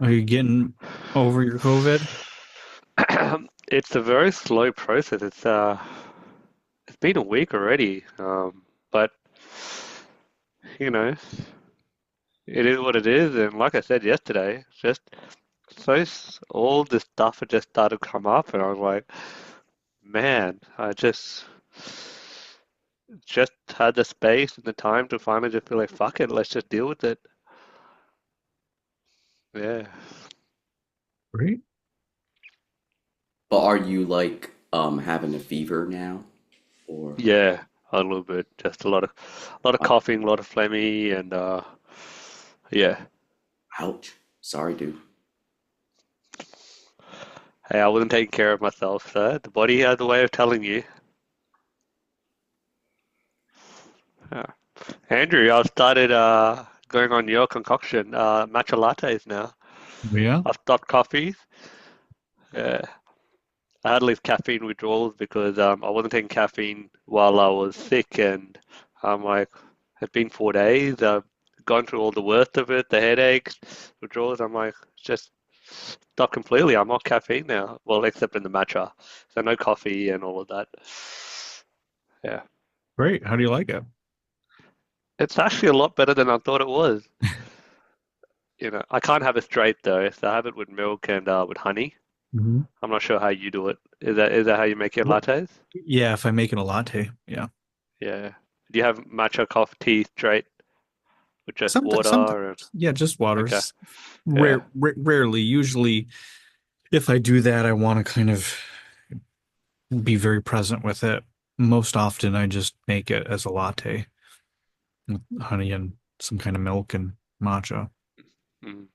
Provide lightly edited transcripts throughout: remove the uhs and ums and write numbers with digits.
Are you getting over your COVID? It's a very slow process. It's been a week already. But you know, it is what it is. And like I said yesterday, just all this stuff had just started to come up, and I was like, man, I just had the space and the time to finally just be like, fuck it, let's just deal with it. Yeah, Right. But are you like having a fever now? Or yeah, a little bit. Just a lot of uh, coughing, a lot of phlegmy, and yeah. ouch. Sorry, dude. Hey, I wasn't taking care of myself, so the body has a way of telling you. Yeah. Andrew, I've started going on your concoction, matcha lattes now. Yeah. I've stopped coffees. Yeah. I had to leave caffeine withdrawals because I wasn't taking caffeine while I was sick, and I'm like, it's been 4 days. I've gone through all the worst of it, the headaches, withdrawals. I'm like, just stop completely. I'm off caffeine now. Well, except in the matcha, so no coffee and all of that. Yeah, Great. How do you like it? it's actually a lot better than I thought it was. I can't have it straight though, so I have it with milk and with honey. hmm I'm not sure how you do it. Is that how you make your Well, lattes? yeah, if I make it a latte, yeah. Yeah. Do you have matcha coffee tea straight with just Sometimes, water? yeah, just Okay. waters. Yeah. Rarely. Usually, if I do that, I want to kind of be very present with it. Most often, I just make it as a latte with honey and some kind of milk and matcha. Mm.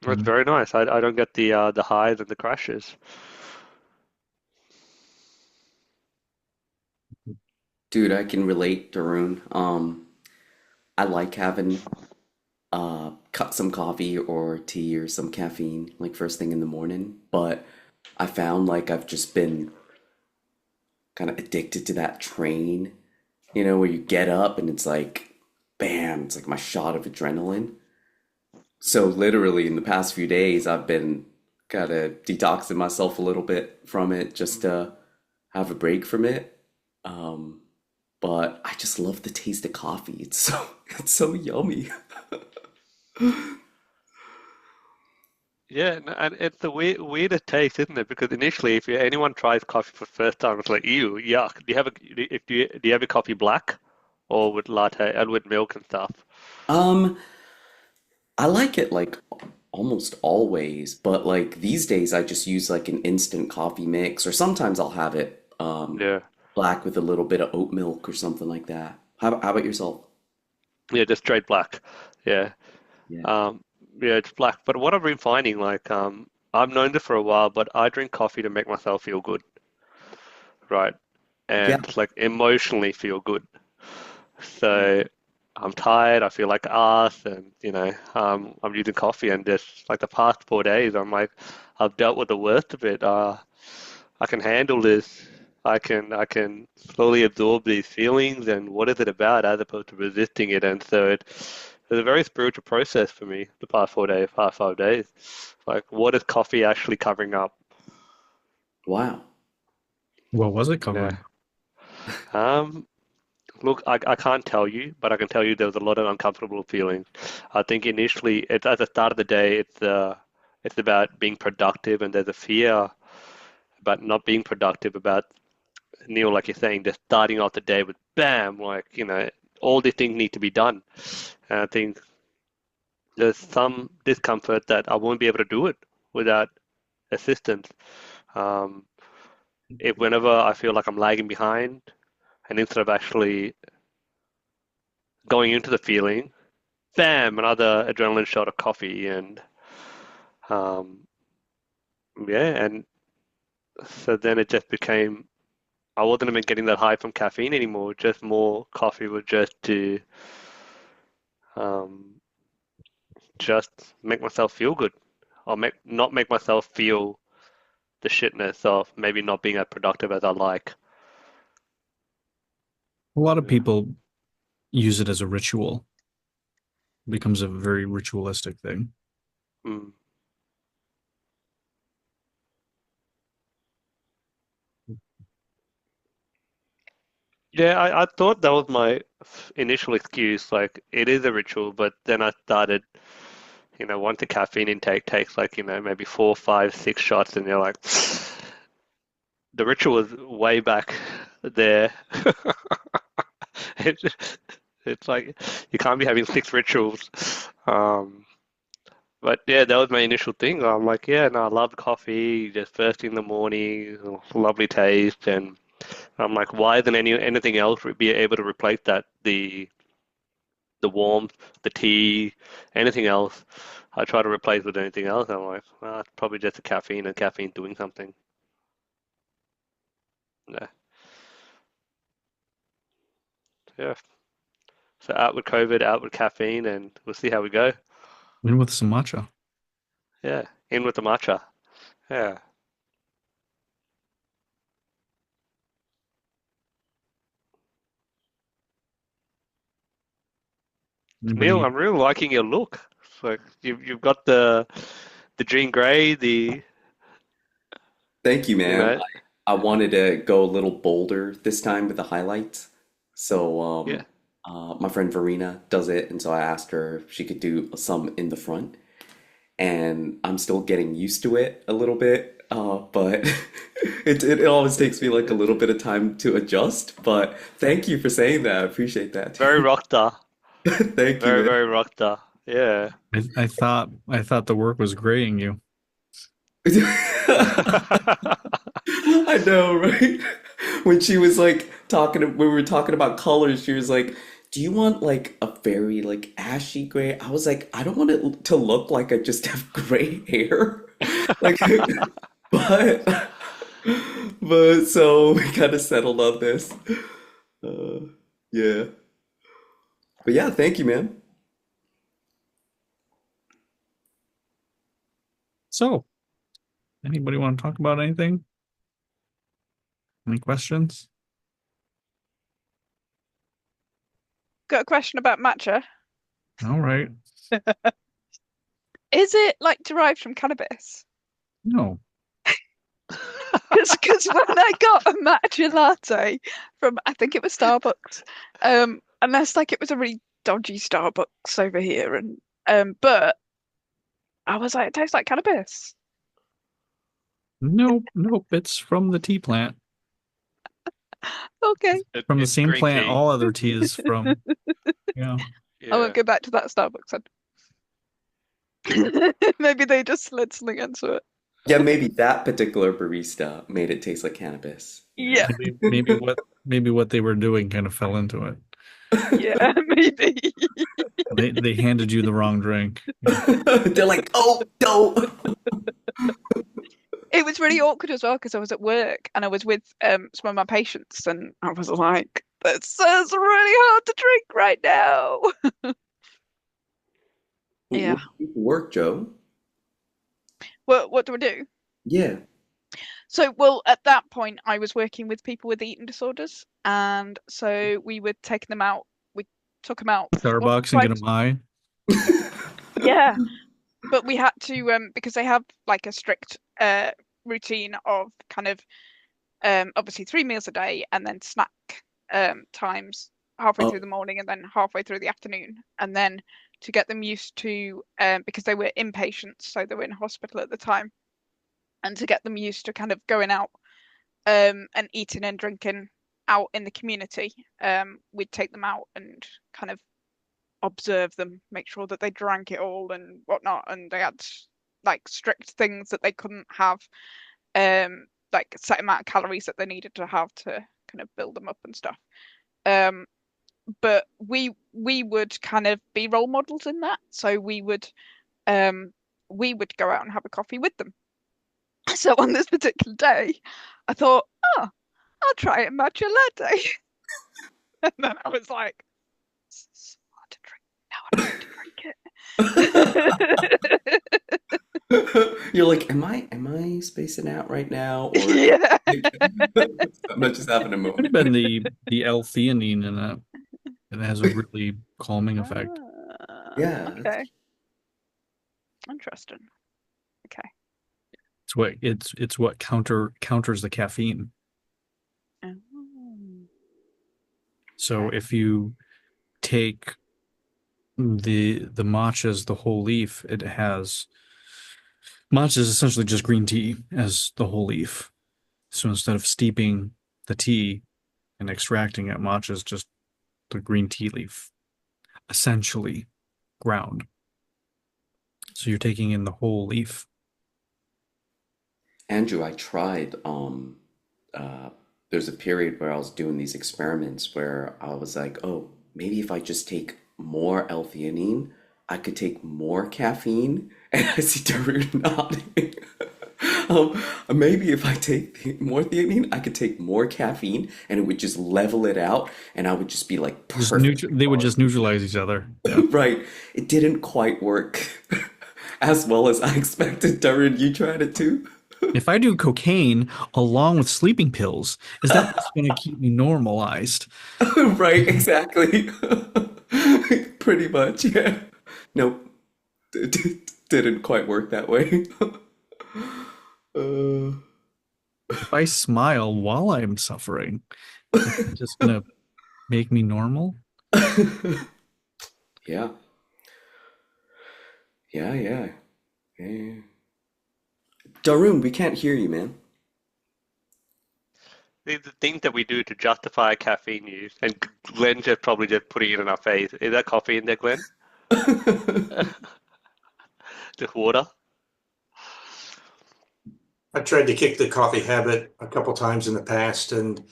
That's Mm. very nice. I don't get the highs and the crashes. Dude, I can relate, Darun. I like having cut some coffee or tea or some caffeine like first thing in the morning, but I found like I've just been kind of addicted to that train, where you get up and it's like bam, it's like my shot of adrenaline. So literally in the past few days I've been kind of detoxing myself a little bit from it just Mm. to have a break from it. Um, but I just love the taste of coffee. It's so it's so yummy. Yeah, and it's a weirder taste, isn't it? Because initially, if anyone tries coffee for the first time, it's like, ew, yuck. Do you have your coffee black or with latte and with milk and stuff? Um, I like it like almost always, but like these days I just use like an instant coffee mix, or sometimes I'll have it Yeah. black with a little bit of oat milk or something like that. How about yourself? Yeah, just straight black. Yeah. Yeah. Um, yeah, it's black. But what I've been finding, like, I've known this for a while, but I drink coffee to make myself feel good, right? Yeah. And like emotionally feel good. Yeah. So I'm tired, I feel like ass, and I'm using coffee, and just like the past 4 days, I'm like, I've dealt with the worst of it. I can handle this. I can slowly absorb these feelings, and what is it about, as opposed to resisting it. And so it's a very spiritual process for me the past 4 days, past 5 days. Like, what is coffee actually covering up? Wow. What was it Yeah. covering? Um, Look, I can't tell you, but I can tell you there was a lot of uncomfortable feelings. I think initially, it's at the start of the day, it's about being productive, and there's a fear about not being productive, about Neil, like you're saying, just starting off the day with bam, like all these things need to be done. And I think there's some discomfort that I won't be able to do it without assistance. Um, if whenever I feel like I'm lagging behind, and instead of actually going into the feeling, bam, another adrenaline shot of coffee, and um, yeah, and so then it just became I wasn't even getting that high from caffeine anymore. Just more coffee would um, just make myself feel good, or not make myself feel the shitness of maybe not being as productive as I like. A lot of Yeah. people use it as a ritual. becomes a very ritualistic thing. Mm. Yeah, I thought that was my initial excuse. Like, it is a ritual, but then I started, once the caffeine intake takes like, maybe 4, 5, 6 shots, and you're like, the ritual is way back there. It, it's like you can't be having 6 rituals. Um, but yeah, that was my initial thing. I'm like, yeah, no, I love coffee, just first thing in the morning, lovely taste, and I'm like, why isn't anything else be able to replace that? The warmth, the tea, anything else. I try to replace with anything else. I'm like, well, it's probably just the caffeine and caffeine doing something. Yeah, yeah. So out with COVID, out with caffeine, and we'll see how we go. And with some matcha. Yeah, in with the matcha. Yeah. Neil, Anybody? I'm really liking your look. It's like you've got the jean grey, Thank you, you man. know, I wanted to go a little bolder this time with the highlights. So, yeah. my friend Verena does it, and so I asked her if she could do some in the front. And I'm still getting used to it a little bit, but it always takes me like a little bit of time to adjust. But thank you for saying that. I appreciate that Very too. rock star. Thank you, Very, man. very rock star. Yeah. I thought the work was graying you. I know, right? When she was like when we were talking about colors, she was like, "Do you want like a very like ashy gray?" I was like, "I don't want it to look like I just have gray hair." Like, but so we kind of settled on this. Uh, yeah. But yeah, thank you, man. So, anybody want to talk about anything? Any questions? Got a question about matcha. All right. Is it like derived from cannabis? No. Because when I got a matcha latte from, I think it was Starbucks, unless like it was a really dodgy Starbucks over here, and but I was like, it tastes like cannabis. Nope. Nope. It's from the tea plant. Okay, From the It's same green plant tea. all other tea is from. Yeah. I won't Yeah. go back to that Starbucks then. Maybe they just slid something into it. Yeah, maybe that particular barista made it taste like cannabis. Yeah, Maybe what they were doing kind of fell into it. yeah, maybe. They handed you the wrong drink. Yeah. They're like, "Oh, don't." It was really awkward as well because I was at work and I was with some of my patients and I was like, this is really hard to drink right now. What Yeah. do you do for work, Joe? What do I do? Yeah. So, well, at that point, I was working with people with eating disorders, and so we were taking them out. We took them out once, Starbucks and get twice. them high. Yeah, but we had to because they have like a strict routine of kind of obviously 3 meals a day and then snack times halfway through Oh, the morning and then halfway through the afternoon, and then to get them used to because they were inpatients, so they were in hospital at the time, and to get them used to kind of going out and eating and drinking out in the community. We'd take them out and kind of observe them, make sure that they drank it all and whatnot, and they had like strict things that they couldn't have, like a set amount of calories that they needed to have to kind of build them up and stuff. Um, but we would kind of be role models in that, so um we would go out and have a coffee with them. So on this particular day, I thought, oh, I'll try a matcha latte. And then I was like, this is so hard to drink. Now I don't want to drink it. you're like, am I spacing out right now, or Yeah. I'm not just having a Could have moment? been the L-theanine in it. It has a really calming effect. Yeah, Okay. Interesting. Okay. It's what counters the caffeine. Oh. So Okay. if you take the matchas, the whole leaf, it has matcha is essentially just green tea as the whole leaf. So instead of steeping the tea and extracting it, matcha is just the green tea leaf, essentially ground. So you're taking in the whole leaf. Andrew, I tried. Uh, there's a period where I was doing these experiments where I was like, oh, maybe if I just take more L-theanine, I could take more caffeine. And I see Darude nodding. Maybe if I take more theanine, I could take more caffeine, and it would just level it out, and I would just be like Just perfect. they would just neutralize each other. Yeah. Right. It didn't quite work as well as I expected. Darren, you tried it too? If I do cocaine along with sleeping pills, is that just going to keep me normalized? Right, exactly. Pretty much, yeah. Nope. Didn't quite work that way. Uh, If I smile while I'm suffering, is it just going to make me normal? yeah. Yeah, yeah. Yeah. Darun, we can't hear you, man. The things that we do to justify caffeine use, and Glenn's just probably just putting it in our face. Is that coffee in there, Glenn? Just water? I've tried to kick the coffee habit a couple times in the past, and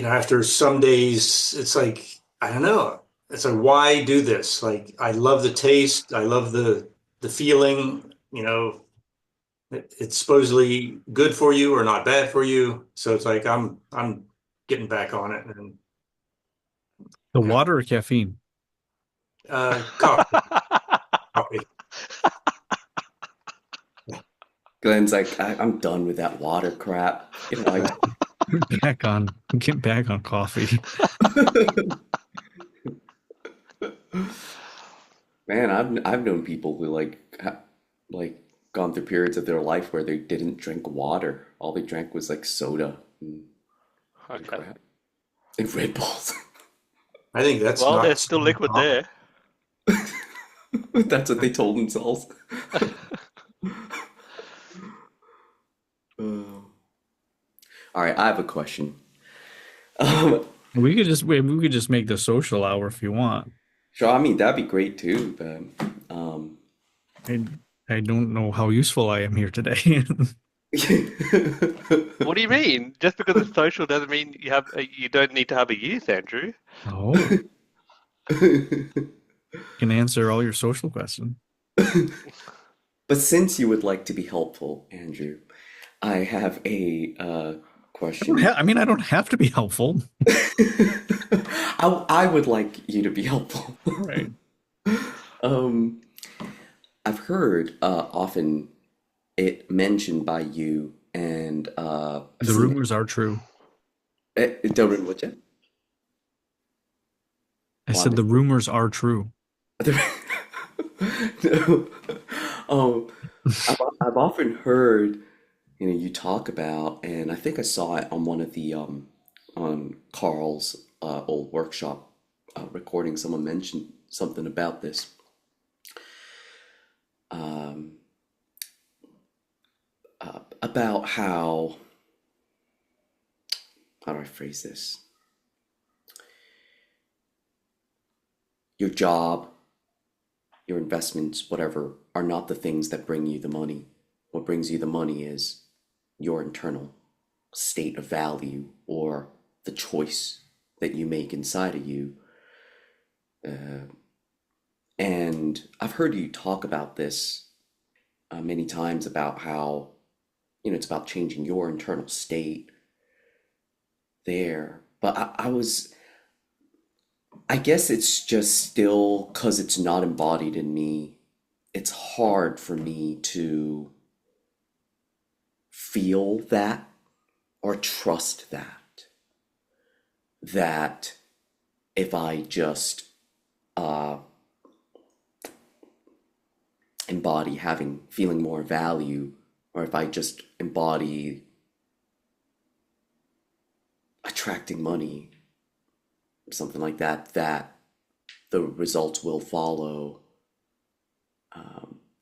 after some days, it's like I don't know. It's like, why do this? Like, I love the taste, I love the feeling. It's supposedly good for you or not bad for you. So it's like I'm getting back on it, and The water or caffeine? coffee, coffee. Glenn's like, I'm done with that water crap. Get back on coffee. Man, I've known people who like gone through periods of their life where they didn't drink water. All they drank was like soda and Okay. crap and Red Bulls. I think that's Well, not there's still liquid there. That's what they told themselves. All right, I have a question. We could just make the social hour if you want. Sure, I mean that'd be great too, but I I don't know how useful I am here today. What do you mean? Just because it's social doesn't mean you don't need to have a youth, Andrew. Oh, can answer all your social questions. but since you would like to be helpful, Andrew, I have a question. I don't have to be helpful. I would like you to be helpful. Right. Um, I've heard often it mentioned by you, and I've The seen rumors are true. Darren, what's it? I said What? the rumors are true. No. Um, I've often heard, you talk about, and I think I saw it on one of the on Carl's old workshop recording. Someone mentioned something about this. Um, about how do I phrase this? Your job, your investments, whatever, are not the things that bring you the money. What brings you the money is your internal state of value or the choice that you make inside of you. And I've heard you talk about this many times about how, it's about changing your internal state there. But I guess it's just still because it's not embodied in me. It's hard for me to feel that or trust that if I just uh, embody feeling more value, or if I just embody attracting money, something like that, that the results will follow.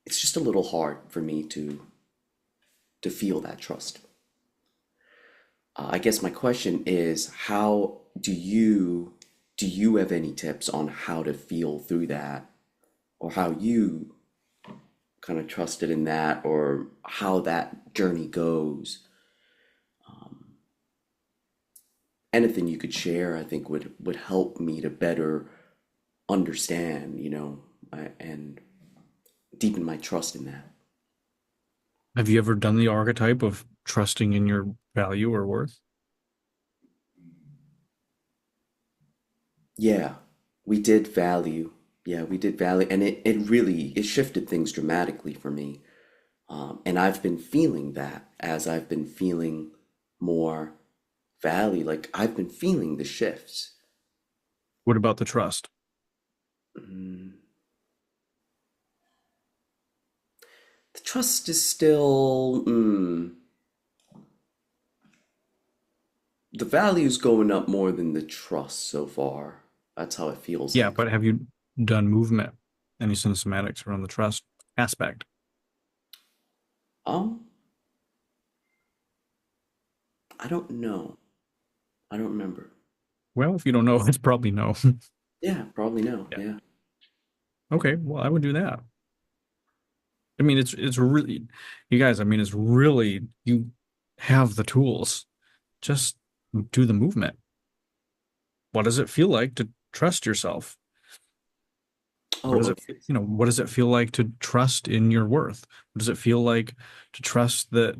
It's just a little hard for me to feel that trust. I guess my question is, how do you have any tips on how to feel through that, or how you kind of trusted in that, or how that journey goes? Anything you could share, I think would help me to better understand, and deepen my trust in that. Have you ever done the archetype of trusting in your value or worth? Yeah, we did value. Yeah, we did value, and it really it shifted things dramatically for me. And I've been feeling that as I've been feeling more value. Like I've been feeling the shifts. What about the trust? Mm, the trust is still the value's going up more than the trust so far. That's how it feels Yeah, like. but have you done movement, any systematics around the trust aspect? Um, I don't know. I don't remember. Well, if you don't know, it's probably no. Yeah, probably no. Yeah. Yeah. Okay, well, I would do that. I mean, it's really, you guys, I mean, it's really, you have the tools. Just do the movement. What does it feel like to trust yourself? What Oh, does it, okay. what does it feel like to trust in your worth? What does it feel like to trust that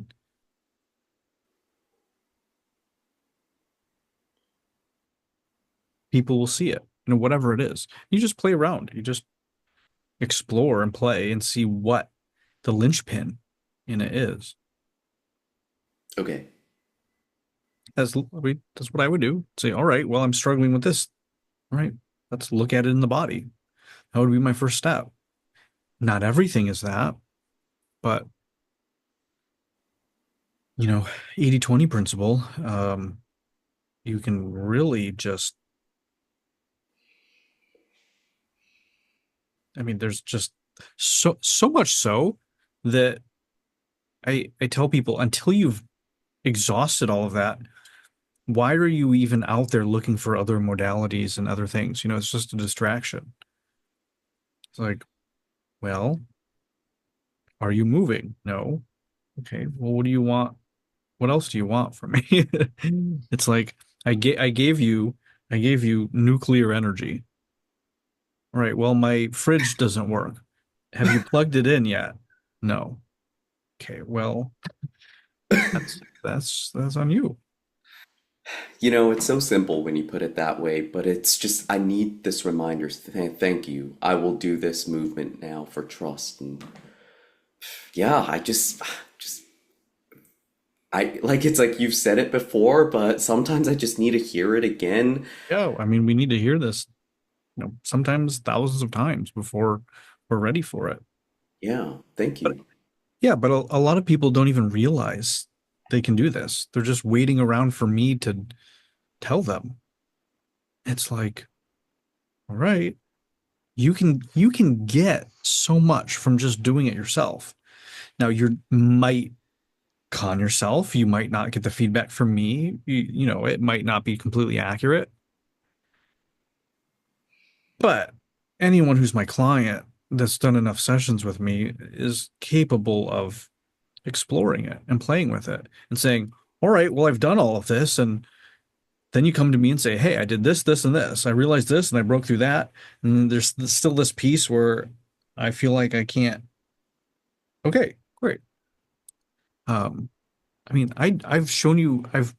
people will see it? Whatever it is. You just play around. You just explore and play and see what the linchpin in it is. Okay. That's what I would do. Say, all right, well, I'm struggling with this. All right, let's look at it in the body. That would be my first step. Not everything is that, but 80/20 principle. You can really just, I mean, there's just so much so that I tell people until you've exhausted all of that, why are you even out there looking for other modalities and other things? It's just a distraction. It's like, well, are you moving? No. Okay. Well, what do you want? What else do you want from me? It's like I gave you nuclear energy. All right. Well, my fridge doesn't work. Have you plugged it in yet? No. Okay. Well, that's on you. It's so simple when you put it that way, but it's just, I need this reminder. Thank you. I will do this movement now for trust. And yeah, it's like you've said it before, but sometimes I just need to hear it again. Yeah. I mean, we need to hear this, sometimes thousands of times before we're ready for it. Yeah, thank But you. yeah, but a lot of people don't even realize they can do this. They're just waiting around for me to tell them. It's like, all right, you can get so much from just doing it yourself. Now you might con yourself. You might not get the feedback from me. It might not be completely accurate. But anyone who's my client that's done enough sessions with me is capable of exploring it and playing with it and saying, all right, well, I've done all of this. And then you come to me and say, hey, I did this, this, and this. I realized this and I broke through that. And there's still this piece where I feel like I can't. Okay, great. Um, I mean, I've shown you, I've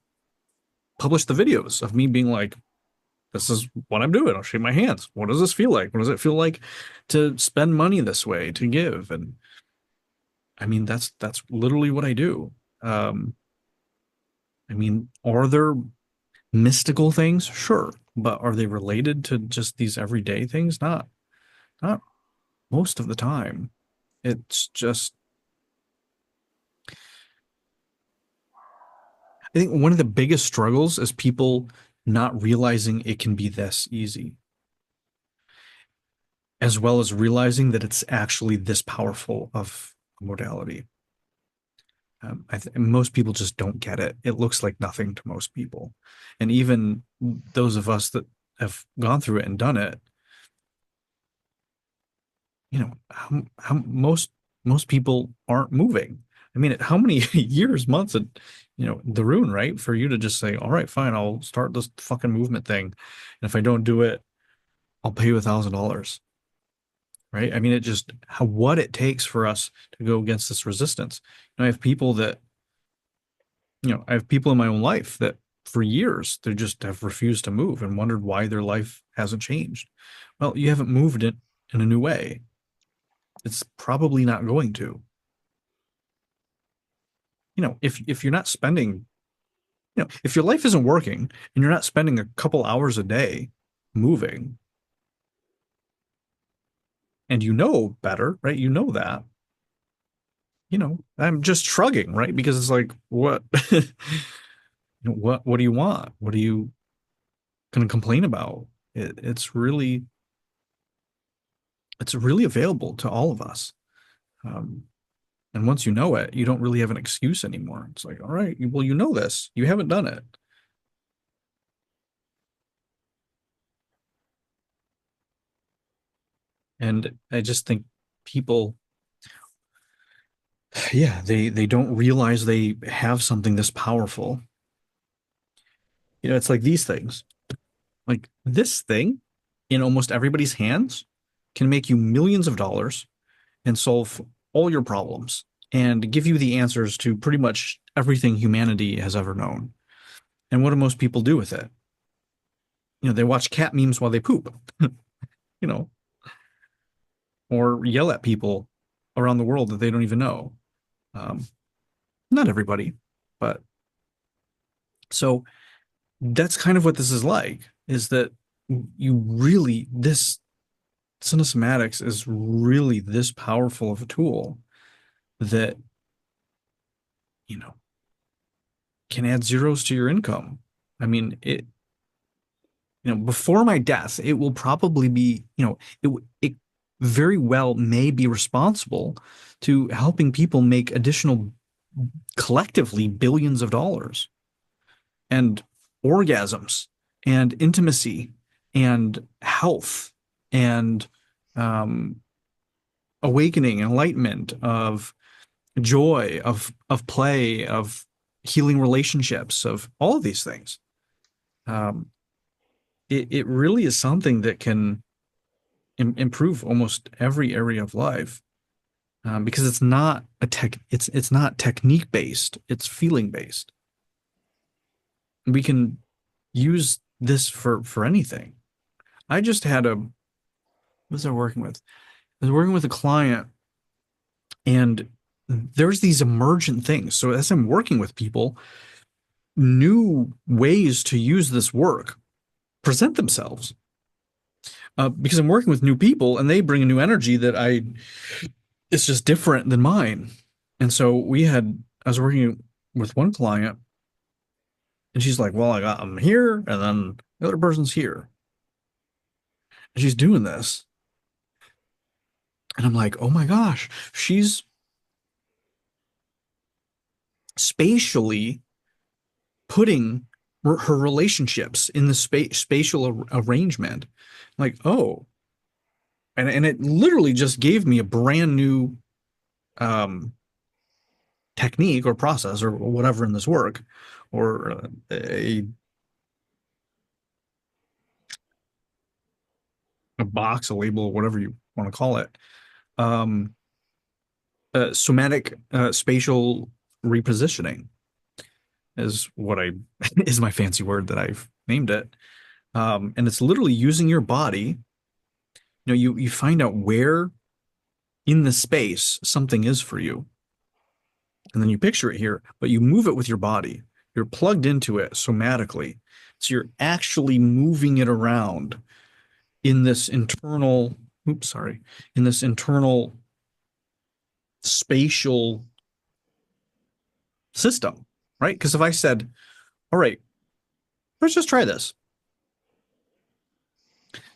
published the videos of me being like, this is what I'm doing. I'll shake my hands. What does this feel like? What does it feel like to spend money this way, to give? And I mean, that's literally what I do. I mean, are there mystical things? Sure. but are they related to just these everyday things? Not most of the time. It's just, I think one of the biggest struggles is people not realizing it can be this easy, as well as realizing that it's actually this powerful of a modality. Most people just don't get it. It looks like nothing to most people. And even those of us that have gone through it and done it, most people aren't moving. I mean, how many years, months, and the rune, right? For you to just say, all right, fine, I'll start this fucking movement thing. And if I don't do it, I'll pay you $1,000. Right? I mean, what it takes for us to go against this resistance. I have people that, I have people in my own life that for years they just have refused to move and wondered why their life hasn't changed. Well, you haven't moved it in a new way. It's probably not going to. If you're not spending, if your life isn't working and you're not spending a couple hours a day moving, and better, right? That. I'm just shrugging, right? Because it's like, what, what do you want? What are you going to complain about? It's really available to all of us. And once you know it, you don't really have an excuse anymore. It's like, all right, well, you know this, you haven't done it. And I just think people, yeah, they don't realize they have something this powerful. It's like these things. Like this thing in almost everybody's hands can make you millions of dollars and solve all your problems and give you the answers to pretty much everything humanity has ever known. And what do most people do with it? They watch cat memes while they poop, you know, or yell at people around the world that they don't even know. Not everybody, but so that's kind of what this is like, is that this cinesomatics is really this powerful of a tool that, can add zeros to your income. I mean, before my death, it will probably be, it very well may be responsible to helping people make additional, collectively, billions of dollars, and orgasms and intimacy and health and awakening, enlightenment of joy, of play, of healing relationships, of all of these things. It really is something that can improve almost every area of life, because it's not it's not technique based, it's feeling based. We can use this for anything. I just had what was I working with? I was working with a client, and there's these emergent things. So as I'm working with people, new ways to use this work present themselves. Because I'm working with new people and they bring a new energy it's just different than mine. And so I was working with one client, and she's like, well, I got them here, and then the other person's here. And she's doing this. And I'm like, oh my gosh, she's spatially putting her relationships in the spatial arrangement. Like, oh, and it literally just gave me a brand new technique or process or whatever in this work, or a box, a label, whatever you want to call it. Somatic spatial repositioning is is my fancy word that I've named it. And it's literally using your body. You find out where in the space something is for you, and then you picture it here, but you move it with your body. You're plugged into it somatically. So you're actually moving it around in this internal, in this internal spatial system, right? Because if I said, all right, let's just try this.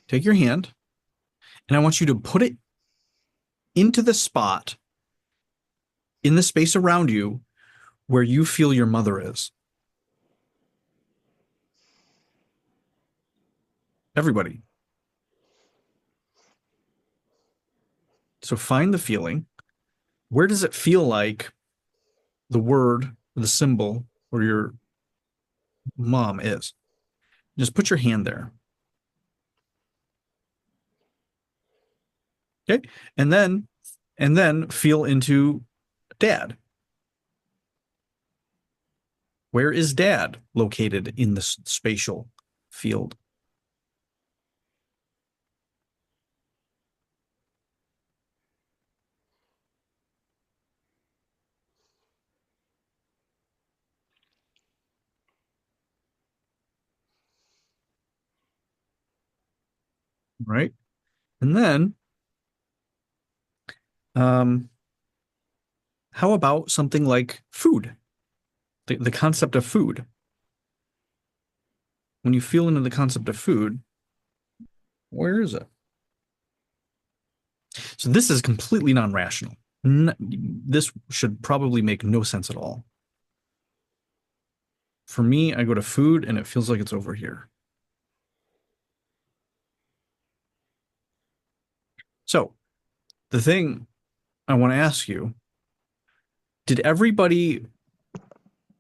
Take your hand, and I want you to put it into the spot in the space around you where you feel your mother is. Everybody. So find the feeling. Where does it feel like the word, or the symbol, or your mom is? Just put your hand there. Okay. And then feel into dad. Where is dad located in the spatial field? Right. And then, how about something like food? The concept of food. When you feel into the concept of food, where is it? So this is completely non-rational. This should probably make no sense at all. For me, I go to food and it feels like it's over here. So the thing I want to ask you, did everybody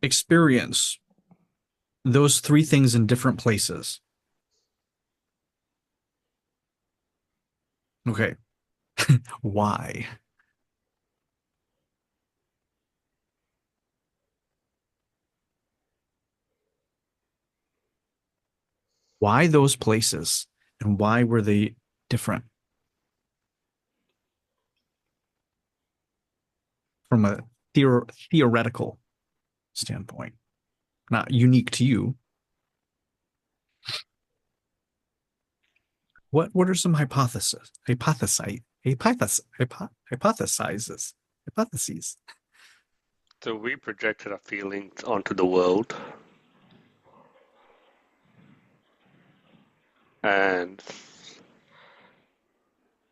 experience those three things in different places? Okay. Why? Why those places? And why were they different from a theoretical standpoint? Not unique to you. What are some hypotheses? So we projected our feelings onto the world, and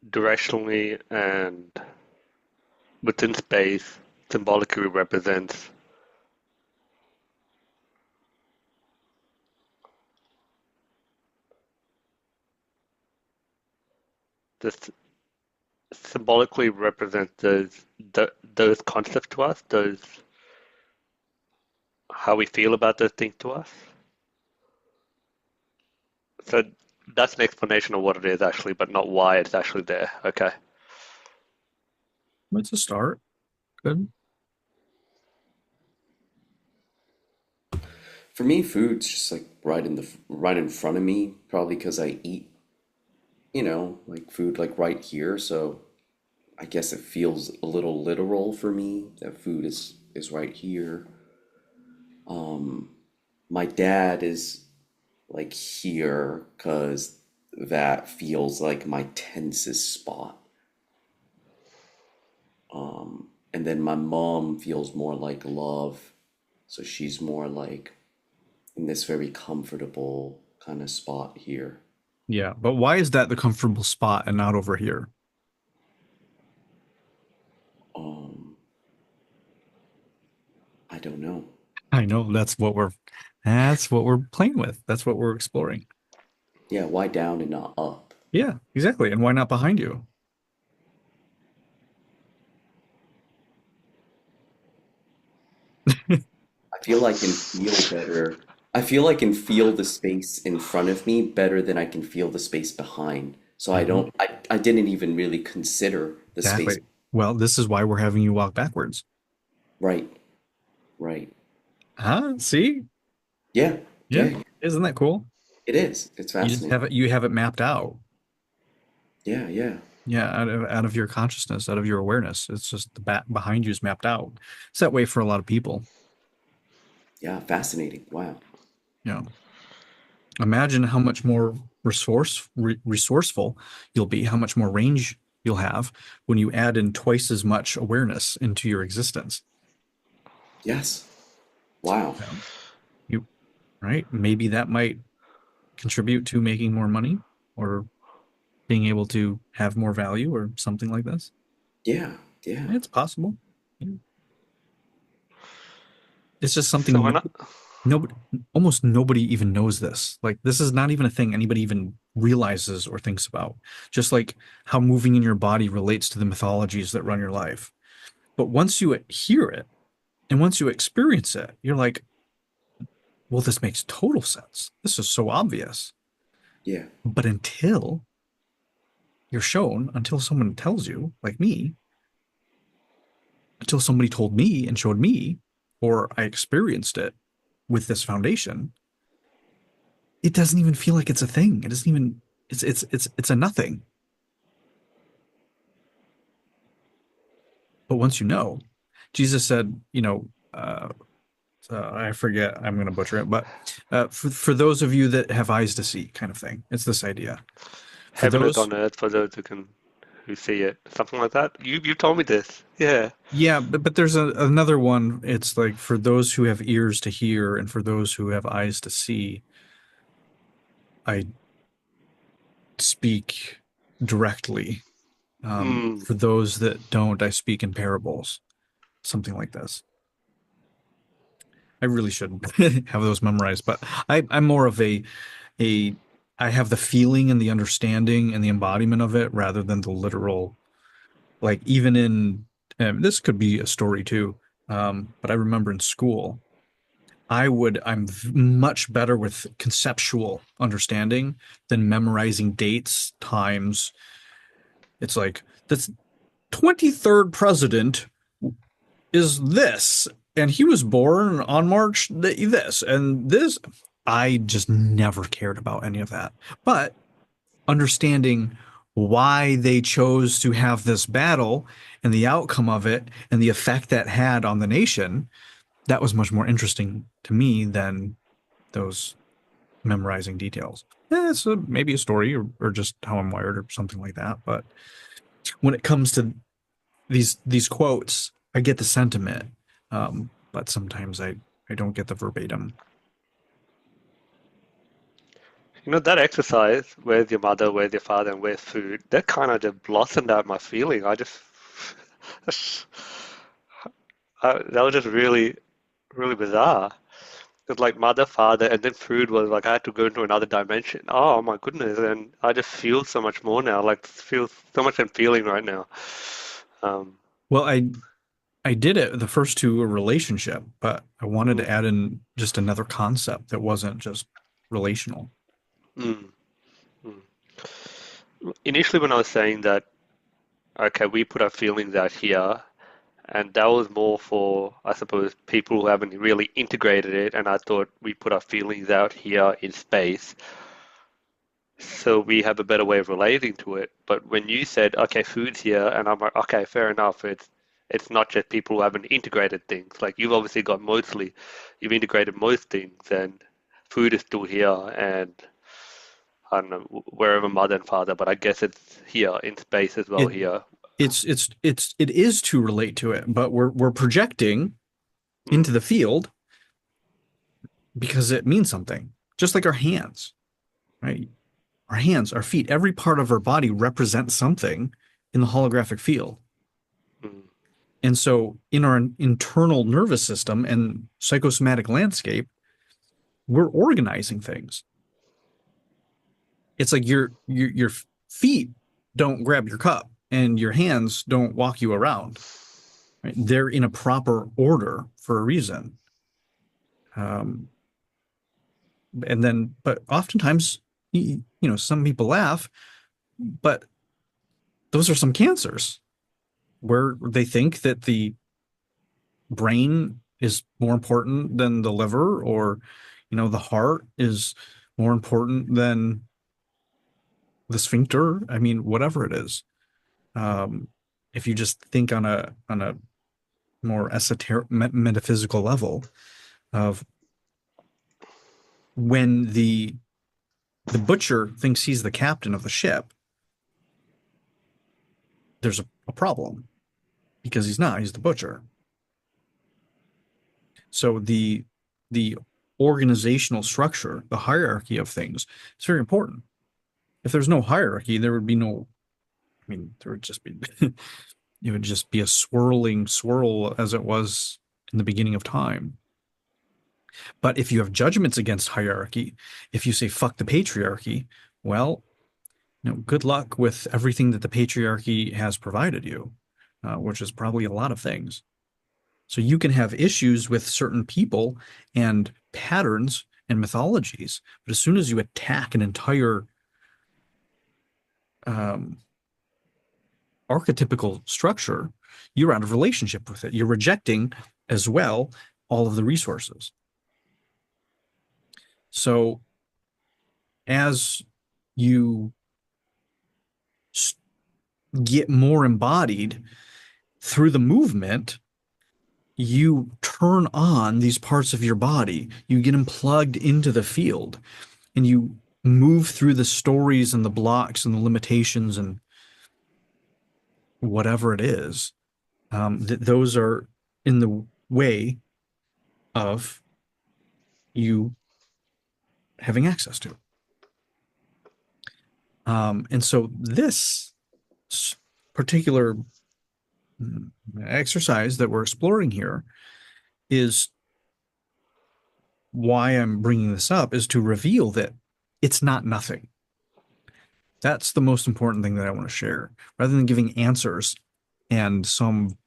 directionally and within space symbolically represents this symbolically represents those concepts to us, those how we feel about those things to us. So that's an explanation of what it is actually, but not why it's actually there. Okay. It's a start. Good. For me, food's just like right in front of me, probably because I eat, like food like right here. So I guess it feels a little literal for me that food is right here. My dad is like here because that feels like my tensest spot. And then my mom feels more like love, so she's more like in this very comfortable kind of spot here. Yeah, but why is that the comfortable spot and not over here? Um, I don't know. I know that's what we're playing with. That's what we're exploring. Yeah, why down and not up? Yeah, exactly. And why not behind you? I feel I can feel better. I feel I can feel the space in front of me better than I can feel the space behind. So Mhm. I didn't even really consider the space. Exactly. Well, this is why we're having you walk backwards. Right, right. Huh? See? Yeah, Yeah. yeah, Isn't that cool? it is. It's You just fascinating. have it mapped out. Yeah, yeah. Yeah, out of your consciousness, out of your awareness. It's just the back behind you is mapped out. It's that way for a lot of people. Yeah, fascinating. Wow. Yeah. Imagine how much more resourceful you'll be, how much more range you'll have when you add in twice as much awareness into your existence. Yes. Wow. Yeah. You, right? Maybe that might contribute to making more money or being able to have more value or something like this. Yeah. Yeah. It's possible. Yeah. It's just So something when I, nobody, almost nobody even knows this. Like, this is not even a thing anybody even realizes or thinks about. Just like how moving in your body relates to the mythologies that run your life. But once you hear it and once you experience it, you're like, well, this makes total sense. This is so obvious. Yeah. But until you're shown, until someone tells you, like me, until somebody told me and showed me, or I experienced it with this foundation, it doesn't even feel like it's a thing. It doesn't even, it's a nothing. But once you know, Jesus said, I forget, I'm going to butcher it, but for those of you that have eyes to see, kind of thing. It's this idea. For heaven is those, on earth for those who see it, something like that. You told me this. Yeah. yeah, but there's another one. It's like for those who have ears to hear and for those who have eyes to see, I speak directly. Mm. For those that don't, I speak in parables, something like this. I really should have those memorized, but I'm more of a I have the feeling and the understanding and the embodiment of it rather than the literal. Like even in this could be a story too, but I remember in school, I'm much better with conceptual understanding than memorizing dates, times. It's like the 23rd president is this, and he was born on March this, and this. I just never cared about any of that. But understanding why they chose to have this battle and the outcome of it and the effect that had on the nation, that was much more interesting to me than those memorizing details. It's maybe a story or just how I'm wired or something like that. But when it comes to these quotes, I get the sentiment, but sometimes I don't get the verbatim. That exercise, where's your mother, where's your father, and where's food, that kind of just blossomed out my feeling. I just, that was just really, really bizarre. It's like mother, father, and then food was like I had to go into another dimension. Oh my goodness. And I just feel so much more now, like feel so much I'm feeling right now. Um, Well, I did it the first two a relationship, but I wanted to mm, add in just another concept that wasn't just relational. mm, mm. Initially, when I was saying that, okay, we put our feelings out here, and that was more for, I suppose, people who haven't really integrated it, and I thought we put our feelings out here in space, so we have a better way of relating to it. But when you said, okay, food's here, and I'm like, okay, fair enough. It's not just people who haven't integrated things. Like you've integrated most things, and food is still here, and I don't know wherever mother and father, but I guess it's here in space as well It here. it is to relate to it, but we're projecting into Mm, the field because it means something. Just like our hands, right? Our hands, our feet, every part of our body represents something in the holographic field. mm, And so in our internal nervous system and psychosomatic landscape, we're organizing things. It's like your feet don't grab your cup and your hands don't walk you around. Right? They're in a proper order for a reason. Um, and then, but oftentimes, some people laugh, but those are some cancers where they think that the brain is more important than the liver, or the heart is more important than the sphincter. I mean, whatever it is. Um, if you just think on a more esoteric metaphysical level of when the butcher thinks he's the captain of the ship, there's a problem because he's not. He's the butcher. So the organizational structure, the hierarchy of things, is very important. If there's no hierarchy, there would be no. I mean, there would just be. It would just be a swirling swirl as it was in the beginning of time. But if you have judgments against hierarchy, if you say fuck the patriarchy, well, good luck with everything that the patriarchy has provided you, which is probably a lot of things. So you can have issues with certain people and patterns and mythologies, but as soon as you attack an entire archetypical structure, you're out of relationship with it. You're rejecting as well all of the resources. So as you get more embodied through the movement, you turn on these parts of your body. You get them plugged into the field and you move through the stories and the blocks and the limitations and whatever it is. Those are in the way of you having access to. And so this particular exercise that we're exploring here is why I'm bringing this up, is to reveal that it's not nothing. That's the most important thing that I want to share. Rather than giving answers and some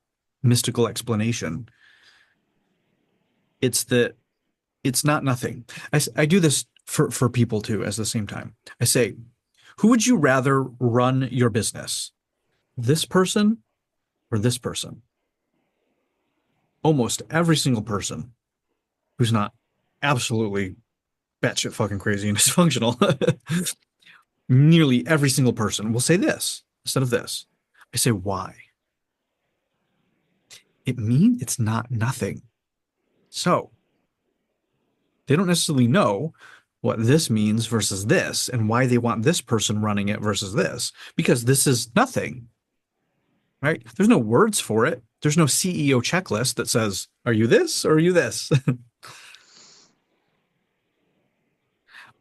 mystical explanation, it's that it's not nothing. I do this for people too at the same time. I say, who would you rather run your business? This person or this person? Almost every single person who's not absolutely batshit fucking crazy and dysfunctional, nearly every single person will say this instead of this. I say, why? It means it's not nothing. So they don't necessarily know what this means versus this and why they want this person running it versus this, because this is nothing, right? There's no words for it. There's no CEO checklist that says, are you this or are you this?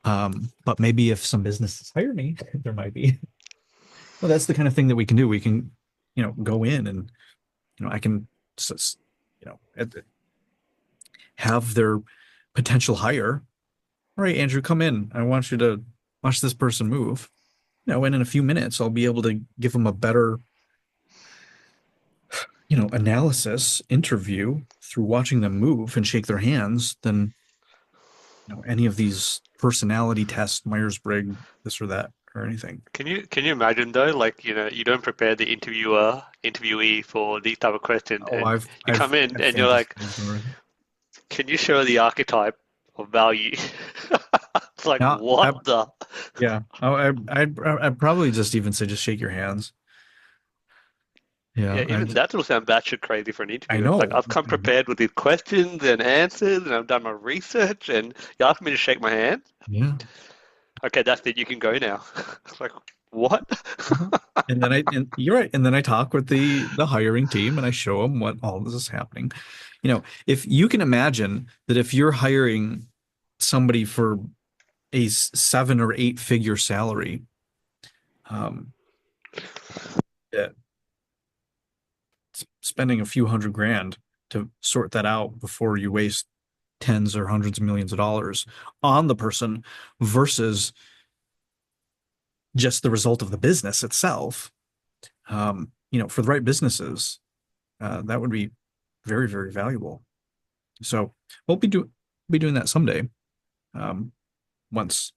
But maybe if some businesses hire me, there might be. Well, that's the kind of thing that we can do. We can, go in and, I can, have their potential hire. All right, Andrew, come in. I want you to watch this person move. And in a few minutes, I'll be able to give them a better, analysis interview through watching them move and shake their hands than, any of these personality tests, Myers-Briggs, this or that, or anything. Can you imagine though, like, you don't prepare the interviewee for these type of questions, Oh, and you come in and you're like, can you show the archetype of value? It's like, Yeah, what the? Yeah. I'd probably just even say, just shake your hands. Yeah, even that will sound batshit crazy for an interview. I know. Like, I've come prepared with these questions and answers, and I've done my research, and you ask me to shake my hand? Yeah. Okay, that's it. You can go now. It's like, what? And then you're right. And then I talk with the hiring team and I show them what all this is happening. If you can imagine that if you're hiring somebody for a 7 or 8 figure salary, that spending a few $100,000 to sort that out before you waste tens or hundreds of millions of dollars on the person versus just the result of the business itself. For the right businesses, that would be very, very valuable. So we'll be doing that someday. Once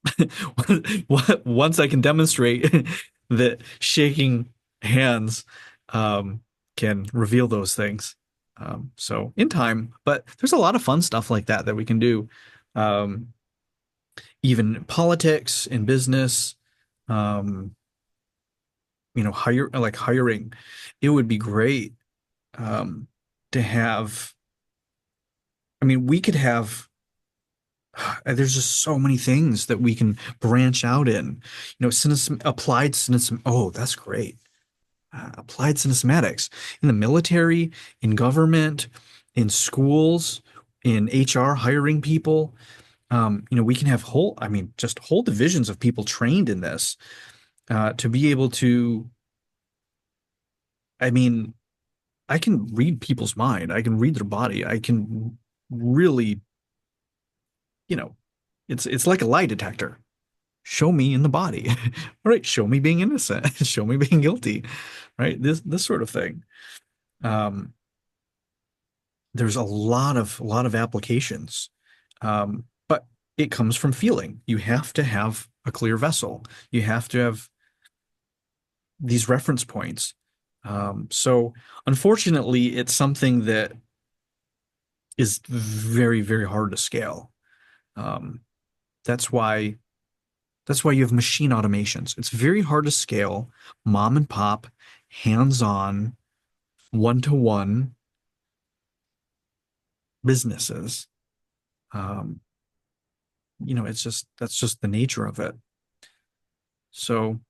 I can demonstrate that shaking hands can reveal those things. So in time, but there's a lot of fun stuff like that we can do. Even politics and business, hiring. It would be great to have. I mean, we could have there's just so many things that we can branch out in. Applied cynicism. Oh, that's great. Applied cinesmatics in the military, in government, in schools, in HR, hiring people. We can have just whole divisions of people trained in this to be able to. I mean, I can read people's mind. I can read their body. I can really, you know, it's like a lie detector. Show me in the body. All right, show me being innocent. Show me being guilty. Right? This sort of thing. Um, there's a lot of applications. But it comes from feeling. You have to have a clear vessel. You have to have these reference points. So unfortunately, it's something that is very, very hard to scale. Um, that's why you have machine automations. It's very hard to scale mom and pop, hands-on, one-to-one businesses. Um, that's just the nature of it. So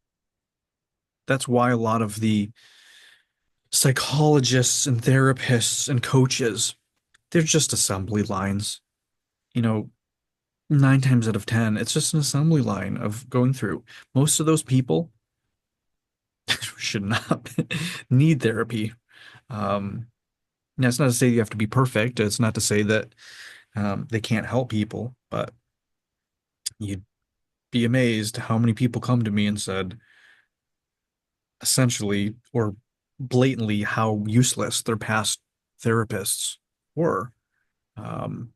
that's why a lot of the psychologists and therapists and coaches, they're just assembly lines. You know, 9 times out of 10, it's just an assembly line of going through. Most of those people should not need therapy. Now, it's not to say you have to be perfect. It's not to say that they can't help people, but you'd be amazed how many people come to me and said, essentially or blatantly, how useless their past therapists were. Um,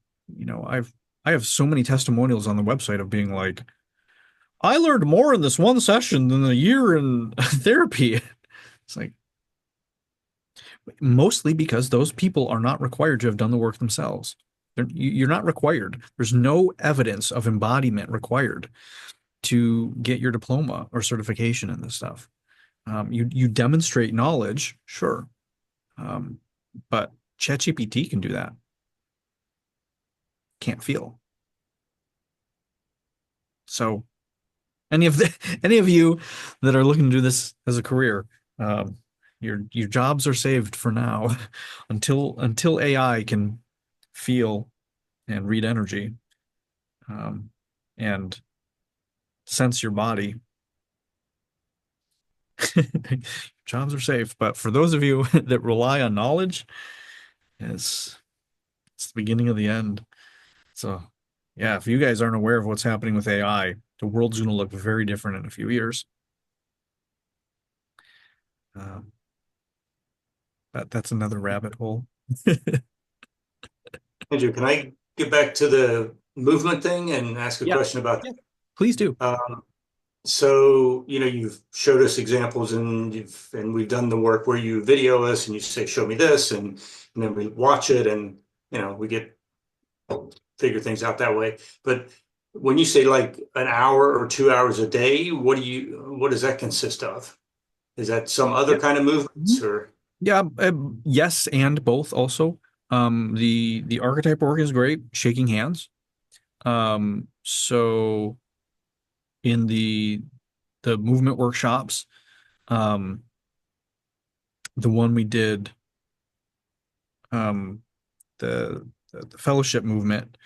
I have so many testimonials on the website of being like, I learned more in this one session than a year in therapy. It's like mostly because those people are not required to have done the work themselves. You're not required. There's no evidence of embodiment required to get your diploma or certification in this stuff. You demonstrate knowledge, sure, but ChatGPT can do that. Can't feel. So any of you that are looking to do this as a career, your jobs are saved for now until AI can feel and read energy, and sense your body. Jobs are safe, but for those of you that rely on knowledge, it's the beginning of the end. So, yeah, if you guys aren't aware of what's happening with AI, the world's going to look very different in a few years. That's another rabbit hole. Andrew, can I get back to the movement thing and ask a Yeah. question about that? Please do. So, you've showed us examples and we've done the work where you video us and you say, show me this, and then we watch it and, we get figure things out that way. But when you say like an hour or 2 hours a day, what does that consist of? Is that some other kind of movements or? Yeah, yes, and both also. The archetype work is great, shaking hands. So in the movement workshops, the one we did, the fellowship movement,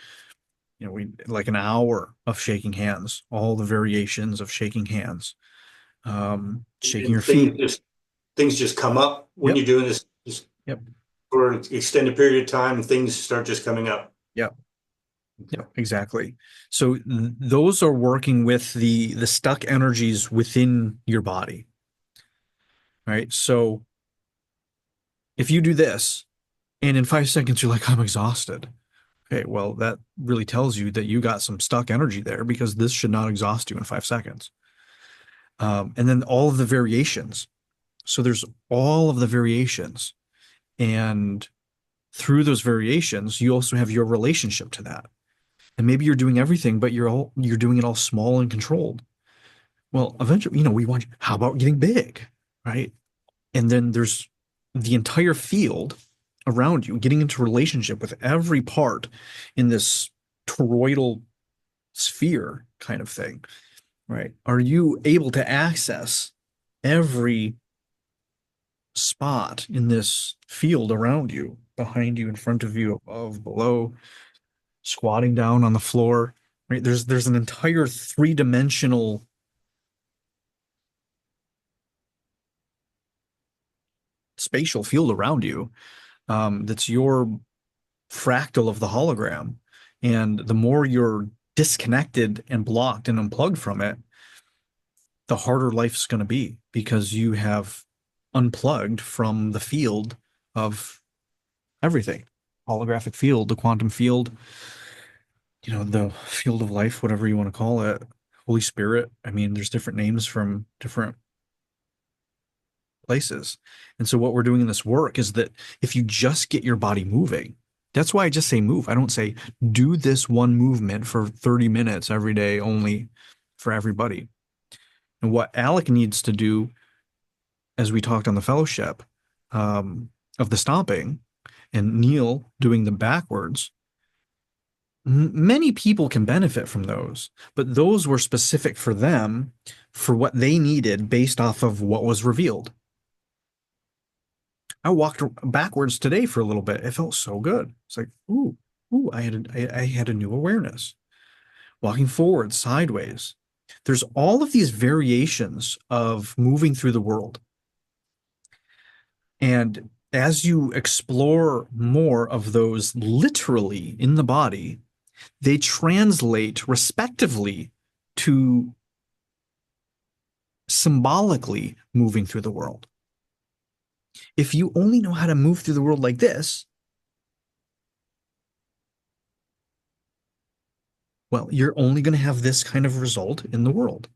we like an hour of shaking hands, all the variations of shaking hands, shaking your feet. Things just come up when Yep. you're doing this, just Yep. for an extended period of time, things start just coming up. Yep. Yeah, exactly. So those are working with the stuck energies within your body. Right? So if you do this and in 5 seconds you're like, I'm exhausted. Okay, well, that really tells you that you got some stuck energy there, because this should not exhaust you in 5 seconds. And then all of the variations. So there's all of the variations. And through those variations, you also have your relationship to that. And maybe you're doing everything, but you're doing it all small and controlled. Well, eventually, how about getting big, right? And then there's the entire field around you, getting into relationship with every part in this toroidal sphere kind of thing, right? Are you able to access every spot in this field around you, behind you, in front of you, above, below, squatting down on the floor, right? There's an entire three-dimensional spatial field around you, that's your fractal of the hologram. And the more you're disconnected and blocked and unplugged from it, the harder life's going to be, because you have unplugged from the field of everything. Holographic field, the quantum field, the field of life, whatever you want to call it, Holy Spirit. I mean, there's different names from different places. And so what we're doing in this work is that if you just get your body moving, that's why I just say move. I don't say do this one movement for 30 minutes every day only for everybody. And what Alec needs to do, as we talked on the fellowship, of the stomping, and Neil doing them backwards, many people can benefit from those, but those were specific for them, for what they needed based off of what was revealed. I walked backwards today for a little bit. It felt so good. It's like, ooh, I had a new awareness. Walking forward, sideways. There's all of these variations of moving through the world. And as you explore more of those literally in the body, they translate respectively to symbolically moving through the world. If you only know how to move through the world like this, well, you're only going to have this kind of result in the world.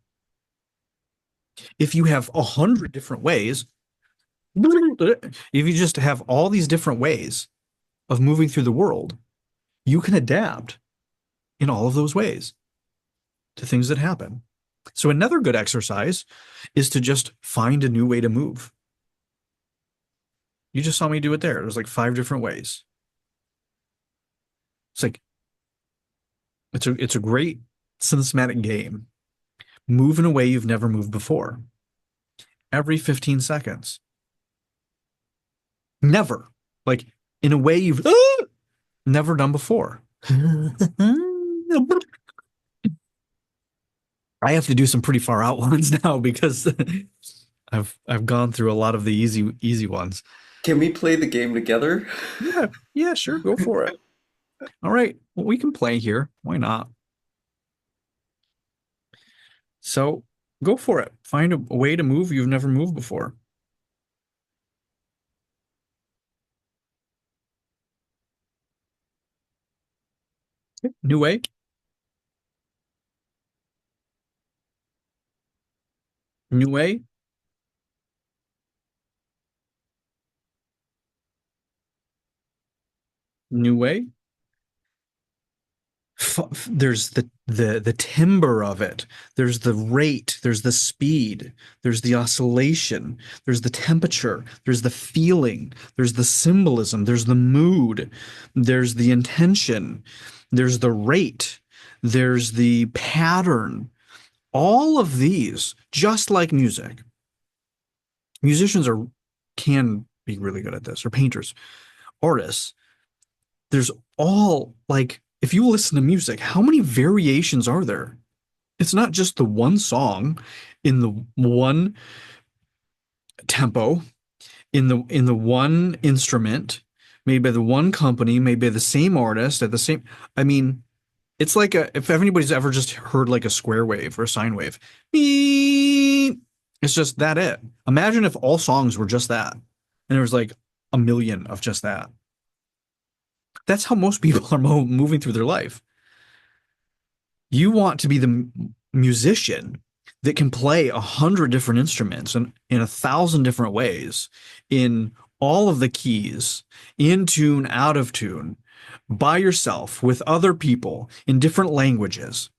If you have 100 different ways, if you just have all these different ways of moving through the world, you can adapt in all of those ways to things that happen. So another good exercise is to just find a new way to move. You just saw me do it there. There's like 5 different ways. It's like, it's a great systematic game. Move in a way you've never moved before. Every 15 seconds. Never. Like, in a way you've never done before. I have to do some pretty far out ones now, because I've gone through a lot of the easy ones. Can we play the game together? Yeah, sure, go for it. All right, well, we can play here. Why not? So go for it. Find a way to move you've never moved before. New way. New way. New way. There's the timbre of it. There's the rate. There's the speed. There's the oscillation. There's the temperature. There's the feeling. There's the symbolism. There's the mood. There's the intention. There's the rate. There's the pattern. All of these, just like music. Musicians can be really good at this, or painters, artists. There's all, like, if you listen to music, how many variations are there? It's not just the one song in the one tempo, in the one instrument, made by the one company, made by the same artist at the same. I mean, it's like if anybody's ever just heard like a square wave or a sine wave, beep, it's just that it. Imagine if all songs were just that, and there was like a million of just that. That's how most people are moving through their life. You want to be the musician that can play 100 different instruments and in 1,000 different ways, in all of the keys, in tune, out of tune, by yourself, with other people, in different languages,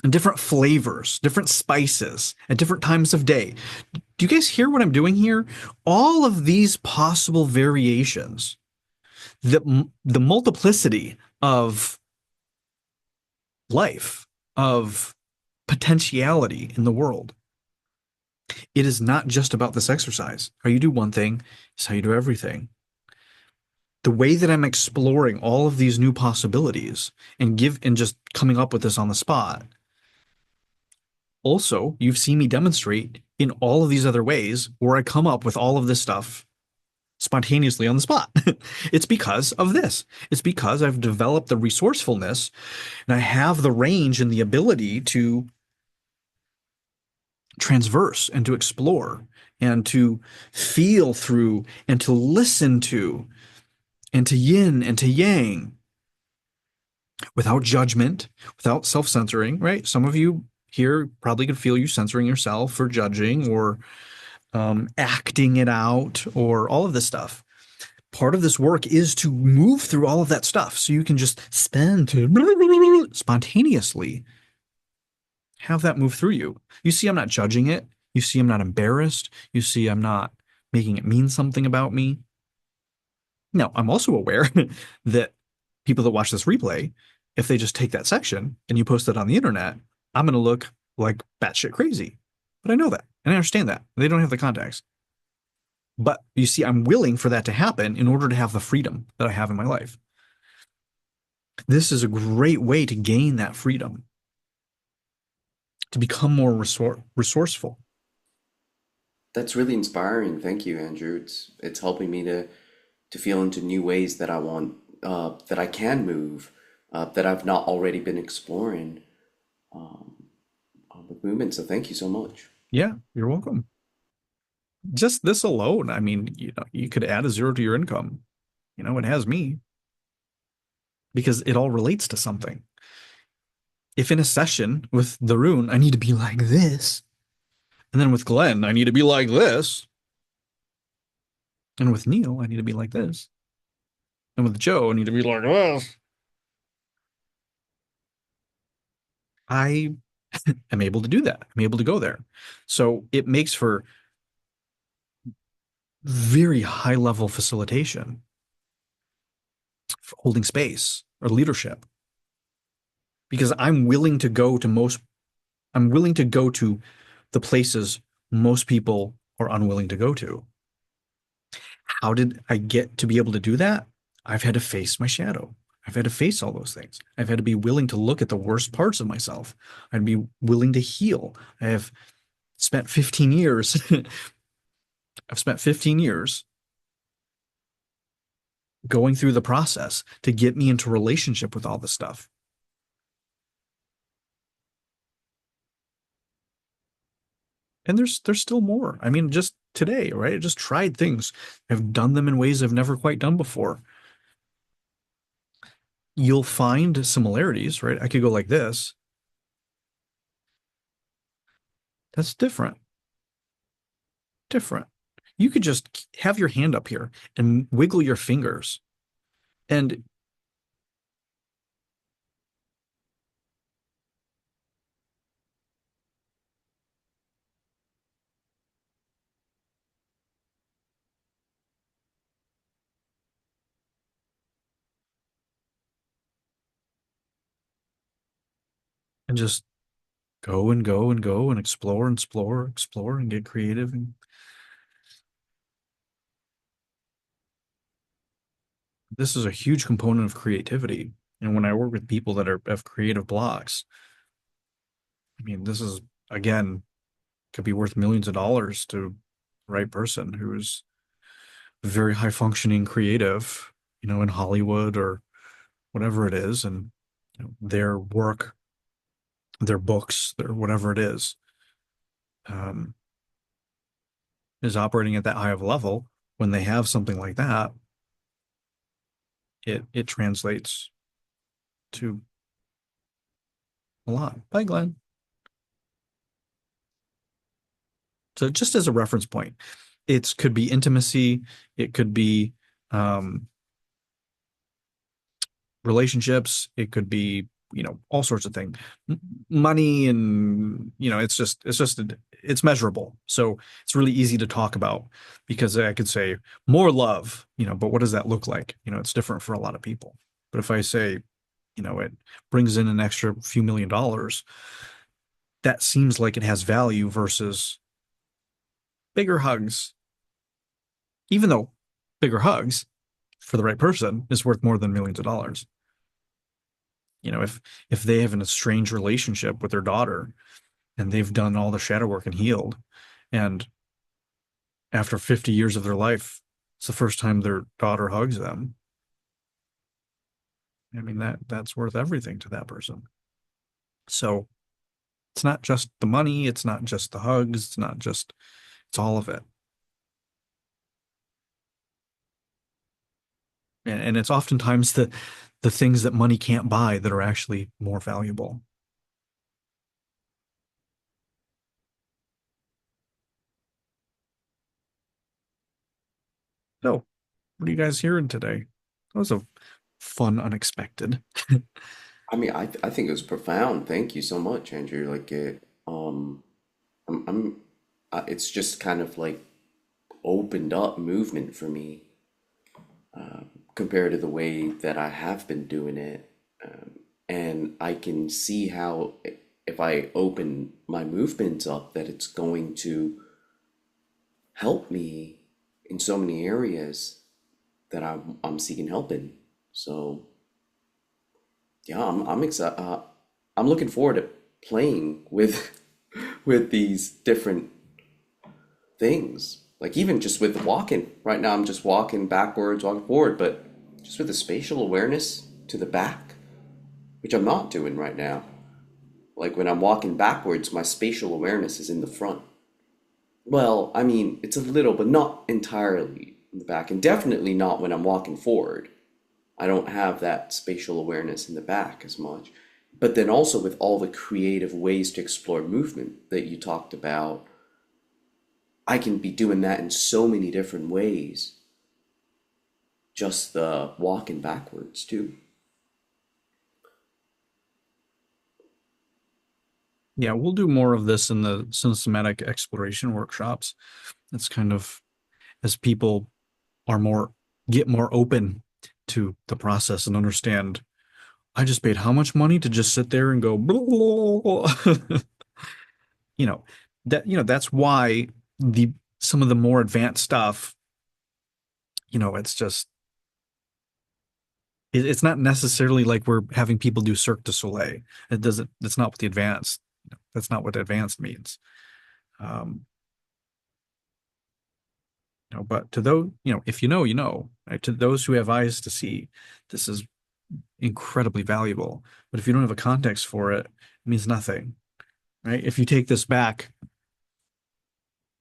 and different flavors, different spices, at different times of day. Do you guys hear what I'm doing here? All of these possible variations, the multiplicity of life, of potentiality in the world. It is not just about this exercise. How you do one thing is how you do everything. The way that I'm exploring all of these new possibilities and just coming up with this on the spot. Also, you've seen me demonstrate in all of these other ways where I come up with all of this stuff spontaneously on the spot. It's because of this. It's because I've developed the resourcefulness and I have the range and the ability to transverse and to explore and to feel through and to listen to and to yin and to yang without judgment, without self-censoring, right? Some of you here probably could feel you censoring yourself or judging or acting it out or all of this stuff. Part of this work is to move through all of that stuff so you can just spontaneously have that move through you. You see, I'm not judging it. You see, I'm not embarrassed. You see, I'm not making it mean something about me. Now, I'm also aware that people that watch this replay, if they just take that section and you post it on the internet, I'm going to look like batshit crazy. But I know that and I understand that. They don't have the context. But you see, I'm willing for that to happen in order to have the freedom that I have in my life. This is a great way to gain that freedom, to become more resourceful. That's really inspiring. Thank you, Andrew. It's helping me to feel into new ways that I want, that I can move, that I've not already been exploring with movement. So thank you so much. Yeah, you're welcome. Just this alone, I mean, you could add a zero to your income. It has me because it all relates to something. If in a session with the rune, I need to be like this, and then with Glenn, I need to be like this, and with Neil, I need to be like this, and with Joe, I need to be like this. I am able to do that. I'm able to go there. So it makes for very high level facilitation, for holding space or leadership. Because I'm willing to go to the places most people are unwilling to go to. How did I get to be able to do that? I've had to face my shadow. I've had to face all those things. I've had to be willing to look at the worst parts of myself. I'd be willing to heal. I have spent 15 years. I've spent 15 years going through the process to get me into relationship with all this stuff. And there's still more. I mean, just today, right? I just tried things. I've done them in ways I've never quite done before. You'll find similarities, right? I could go like this. That's different. Different. You could just have your hand up here and wiggle your fingers and just go and go and go and explore and explore and get creative. And this is a huge component of creativity. And when I work with people that have creative blocks, I mean, this is, again, could be worth millions of dollars to the right person who's very high functioning creative, in Hollywood or whatever it is. And their work, their books, their whatever it um, is operating at that high of a level. When they have something like that, it translates to a lot. Bye, Glenn. So just as a reference point, it could be intimacy, it could be relationships, it could be, all sorts of things, money, and it's measurable. So it's really easy to talk about because I could say more love, but what does that look like? It's different for a lot of people. But if I say it brings in an extra few $1 million. That seems like it has value versus bigger hugs, even though bigger hugs for the right person is worth more than millions of dollars. If they have an estranged relationship with their daughter and they've done all the shadow work and healed, and after 50 years of their life, it's the first time their daughter hugs them. I mean, that's worth everything to that person. So it's not just the money, it's not just the hugs, it's all of it. And it's oftentimes the things that money can't buy that are actually more valuable. So, what are you guys hearing today? That was a fun, unexpected. I mean, I think it was profound. Thank you so much, Andrew. Like I'm it's just kind of like opened up movement for me compared to the way that I have been doing it. And I can see how if I open my movements up, that it's going to help me in so many areas that I'm seeking help in. So yeah, I'm excited. I'm looking forward to playing with with these different things. Like even just with walking. Right now I'm just walking backwards, walking forward, but just with the spatial awareness to the back, which I'm not doing right now. Like when I'm walking backwards, my spatial awareness is in the front. Well, I mean, it's a little, but not entirely in the back, and definitely not when I'm walking forward. I don't have that spatial awareness in the back as much. But then also with all the creative ways to explore movement that you talked about, I can be doing that in so many different ways. Just the walking backwards too. Yeah, we'll do more of this in the systematic exploration workshops. It's kind of as people get more open to the process and understand, I just paid how much money to just sit there and go blah, blah, blah. you know that's why the some of the more advanced stuff, it's just it's not necessarily like we're having people do Cirque du Soleil. That's not what the advanced, that's not what advanced means. um but to those, if right, to those who have eyes to see, this is incredibly valuable. But if you don't have a context for it, it means nothing, right? If you take this back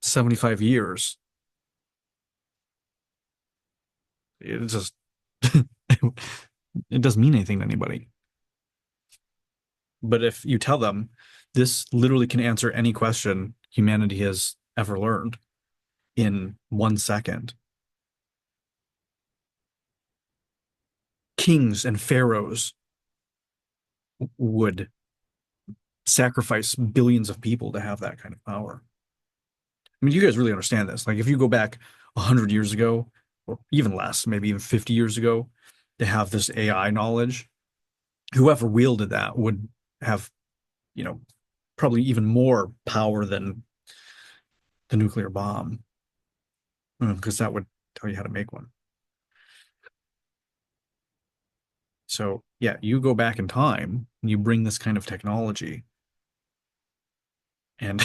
75 years, it just it doesn't mean anything to anybody. But if you tell them this literally can answer any question humanity has ever learned in 1 second, kings and pharaohs would sacrifice billions of people to have that kind of power. I mean, you guys really understand this. Like, if you go back 100 years ago, or even less, maybe even 50 years ago, to have this AI knowledge, whoever wielded that would have, you know, probably even more power than the nuclear bomb, because that would tell you how to make one. So, yeah, you go back in time and you bring this kind of technology, and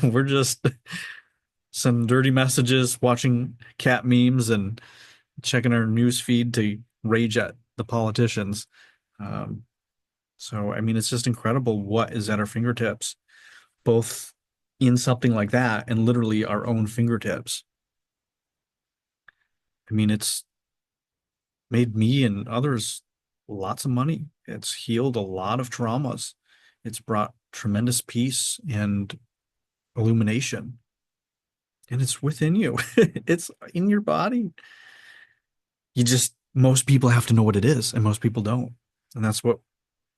we're just some dirty messages, watching cat memes, and checking our news feed to rage at the politicians. Um, so, I mean, it's just incredible what is at our fingertips, both in something like that and literally our own fingertips. I mean, it's made me and others lots of money. It's healed a lot of traumas. It's brought tremendous peace and illumination. And it's within you. It's in your body. Most people have to know what it is, and most people don't. And that's what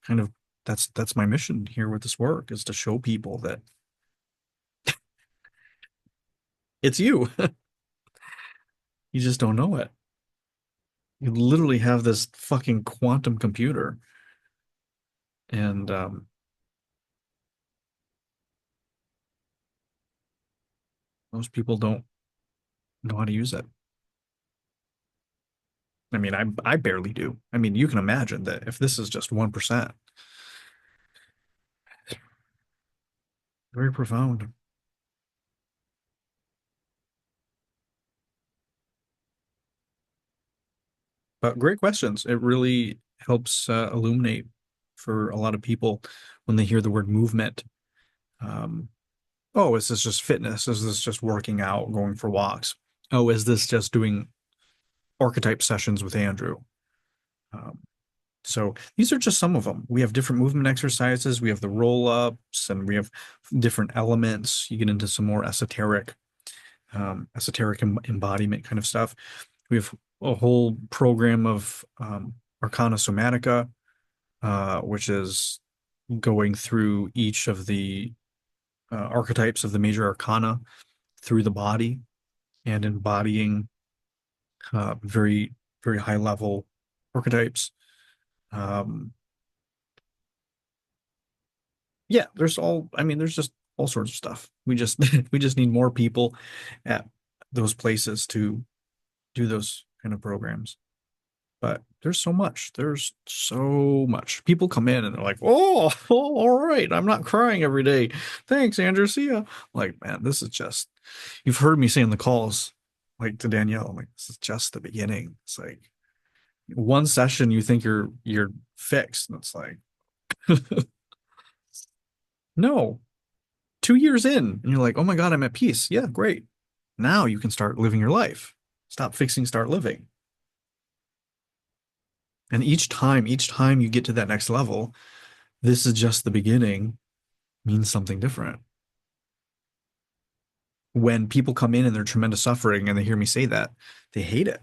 kind of that's my mission here with this work, is to show people that it's you. You just don't know it. You literally have this fucking quantum computer, and most people don't know how to use it. I mean, I barely do. I mean, you can imagine that if this is just 1%, very profound. But great questions. It really helps illuminate for a lot of people when they hear the word movement. Um, oh, is this just fitness? Is this just working out, going for walks? Oh, is this just doing archetype sessions with Andrew? Um, so these are just some of them. We have different movement exercises. We have the roll ups, and we have different elements. You get into some more esoteric embodiment kind of stuff. We have a whole program of Arcana Somatica, which is going through each of the archetypes of the major arcana through the body and embodying very, very high level archetypes. Um, yeah, I mean, there's just all sorts of stuff. We just, we just need more people at those places to do those kind of programs. But there's so much. There's so much. People come in and they're like, oh, all right. I'm not crying every day. Thanks, Andrew. See ya. Like, man, this is just, you've heard me say in the calls, like to Danielle, I'm like, this is just the beginning. It's like one session you think you're fixed. And it's like, no, 2 years in, and you're like, oh my God, I'm at peace. Yeah, great. Now you can start living your life. Stop fixing, start living. And each time you get to that next level, this is just the beginning, means something different. When people come in and they're tremendous suffering and they hear me say that, they hate it.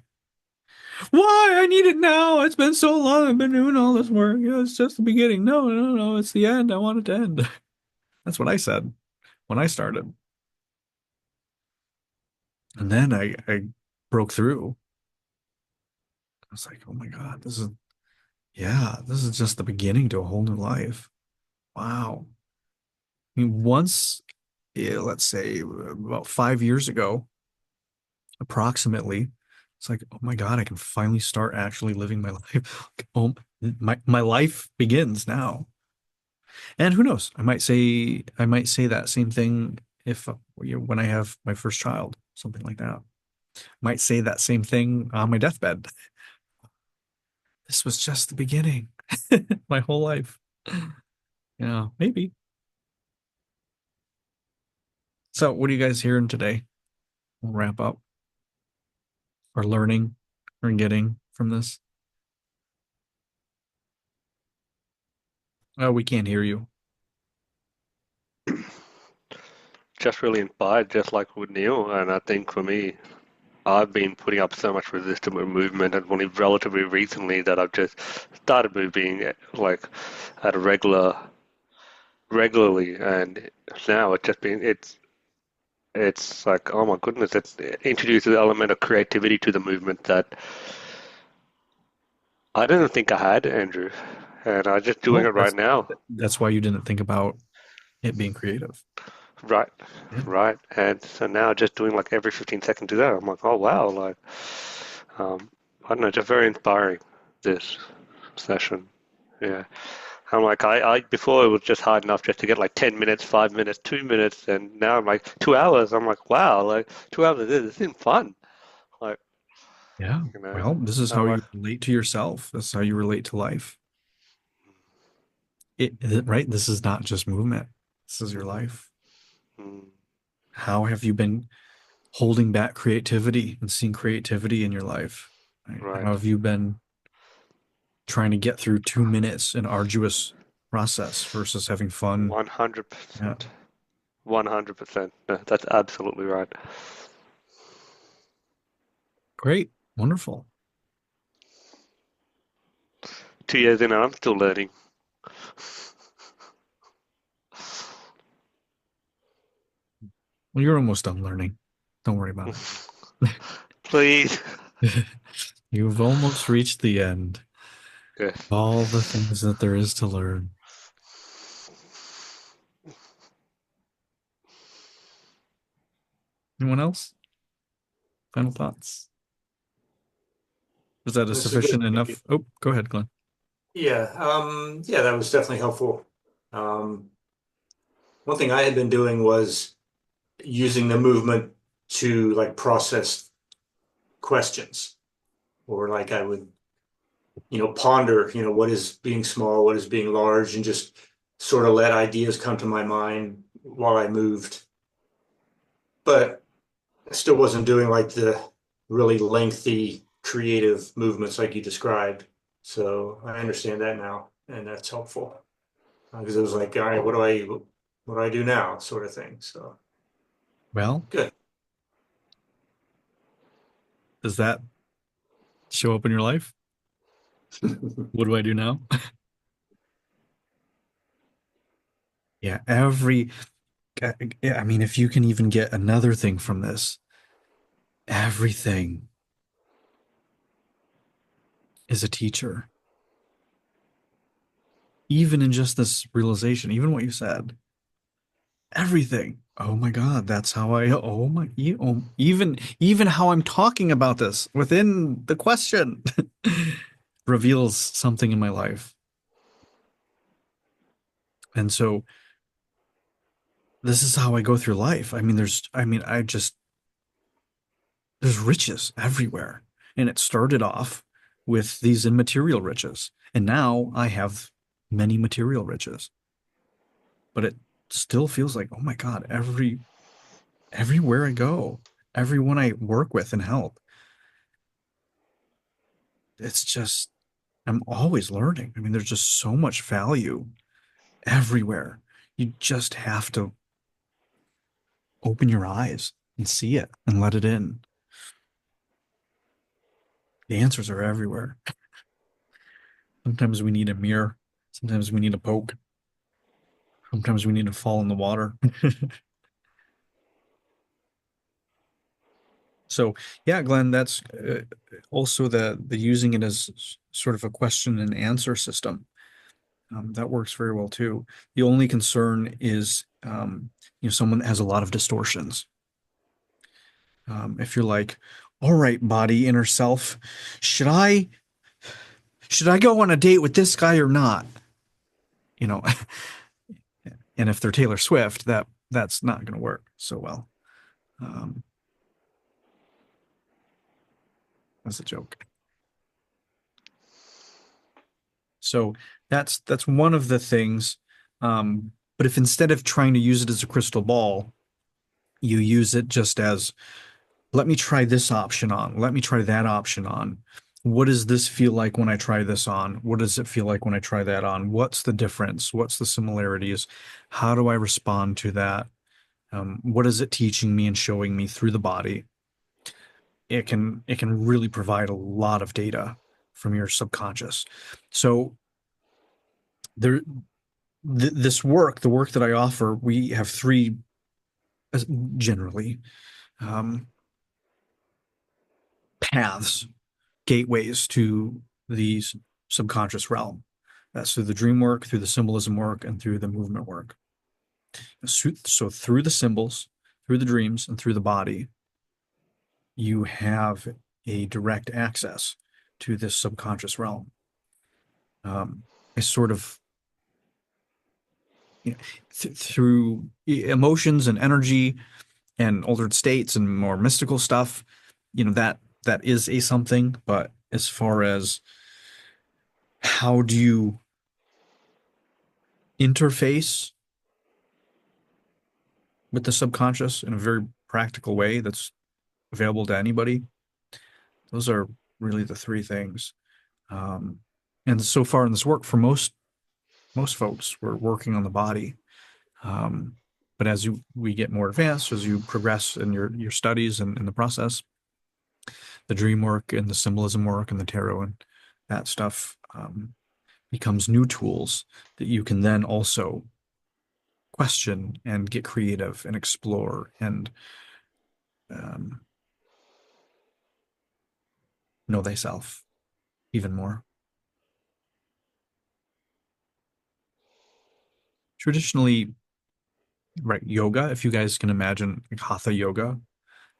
Why? I need it now. It's been so long. I've been doing all this work. Yeah, it's just the beginning. No, no, no. It's the end. I want it to end. That's what I said when I started. And then I broke through. I was like, oh my God, this is just the beginning to a whole new life. Wow. I mean, once, yeah, let's say about 5 years ago, approximately, it's like, oh my God, I can finally start actually living my life. Oh, my life begins now. And who knows? I might say that same thing if when I have my first child, something like that. Might say that same thing on my deathbed. This was just the beginning. My whole life. Yeah, maybe. So, what are you guys hearing today? We'll wrap up or learning or getting from this. Oh, we can't hear you. Just really inspired, just like with Neil. And I think for me, I've been putting up so much resistance with movement, and only relatively recently that I've just started moving like at a regularly, and now it's like, oh my goodness, it's introduced the element of creativity to the movement that I didn't think I had, Andrew, and I'm just doing Oh, it right now. that's why you didn't think about it being creative. Right, Yeah. right. And so now just doing like every 15 seconds do that. I'm like, oh wow, like I don't know, just very inspiring this session. Yeah. I'm like I before it was just hard enough just to get like 10 minutes, 5 minutes, 2 minutes, and now I'm like 2 hours. I'm like, wow, like 2 hours of this isn't fun. Like, Yeah. you know, Well, this is I'm how like, you relate to yourself. This is how you relate to life. Right? This is not just movement. This is your life. mm, How have you been holding back creativity and seeing creativity in your life? Right? right. How have you been trying to get through 2 minutes an arduous process versus having fun? Yeah. 100%. 100%. No, that's absolutely right. Great. Wonderful. 2 years in and I'm still learning. Well, you're almost done learning. Don't worry about Please. it. You've almost reached the end. Good. All the things that there is to learn. Anyone else? Final thoughts? Is that a This is good. sufficient Thank you. enough? Oh, go ahead, Glenn. Yeah, that was definitely helpful. Um, one thing I had been doing was using the movement to like process questions, or like I would, ponder, what is being small, what is being large, and just sort of let ideas come to my mind while I moved. But I still wasn't doing like the really lengthy creative movements like you described. So I understand that now, and that's helpful because it was like, all right, what do I do now, sort of thing. So Well, good. does that show up in your life? What do I do now? Yeah, I mean, if you can even get another thing from this, everything is a teacher. Even in just this realization, even what you said, everything. Oh my God, that's how even how I'm talking about this within the question reveals something in my life. And so this is how I go through life. I mean, there's riches everywhere. And it started off with these immaterial riches. And now I have many material riches. But it still feels like, oh my God, everywhere I go, everyone I work with and help, it's just I'm always learning. I mean, there's just so much value everywhere. You just have to open your eyes and see it and let it in. The answers are everywhere. Sometimes we need a mirror. Sometimes we need a poke. Sometimes we need to fall in the water. So yeah, Glenn, that's also the using it as sort of a question and answer system. That works very well too. The only concern is, someone that has a lot of distortions. If you're like, all right, body, inner self, should I go on a date with this guy or not? You know, and if they're Taylor Swift, that's not going to work so well. Um, that's a joke. So that's one of the things. But if instead of trying to use it as a crystal ball, you use it just as, let me try this option on, let me try that option on. What does this feel like when I try this on? What does it feel like when I try that on? What's the difference? What's the similarities? How do I respond to that? What is it teaching me and showing me through the body? It can really provide a lot of data from your subconscious. So there, this work, the work that I offer, we have three generally um, paths, gateways to the subconscious realm. That's through the dream work, through the symbolism work, and through the movement work. So through the symbols, through the dreams, and through the body, you have a direct access to this subconscious realm. I sort of, through emotions and energy and altered states and more mystical stuff, that is a something. But as far as how do you interface with the subconscious in a very practical way that's available to anybody, those are really the three things. Um, and so far in this work, for most folks, we're working on the body. Um, but as we get more advanced, as you progress in your studies and in the process, the dream work and the symbolism work and the tarot and that stuff becomes new tools that you can then also question and get creative and explore and um, know thyself even more. Traditionally, right, yoga, if you guys can imagine hatha yoga,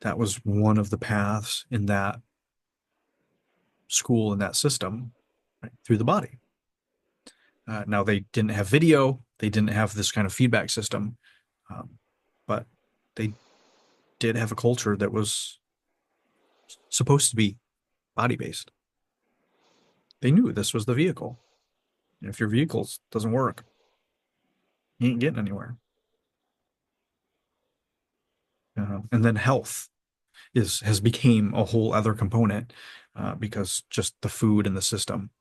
that was one of the paths in that school, in that system, right, through the body. Now, they didn't have video, they didn't have this kind of feedback system, but they did have a culture that was supposed to be body based. They knew this was the vehicle. And if your vehicle doesn't work, you ain't getting anywhere. And then health has became a whole other component because just the food and the system.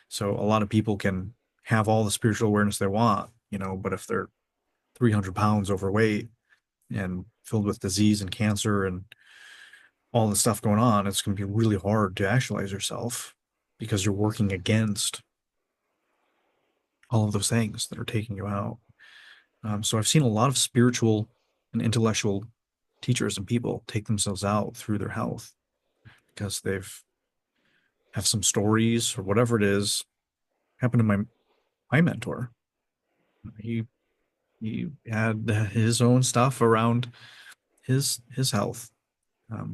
So a lot of people can have all the spiritual awareness they want, but if they're 300 pounds overweight and filled with disease and cancer and all the stuff going on, it's going to be really hard to actualize yourself because you're working against all of those things that are taking you out. So I've seen a lot of spiritual and intellectual teachers and people take themselves out through their health because they've have some stories or whatever it is. Happened to my mentor. He had his own stuff around his health,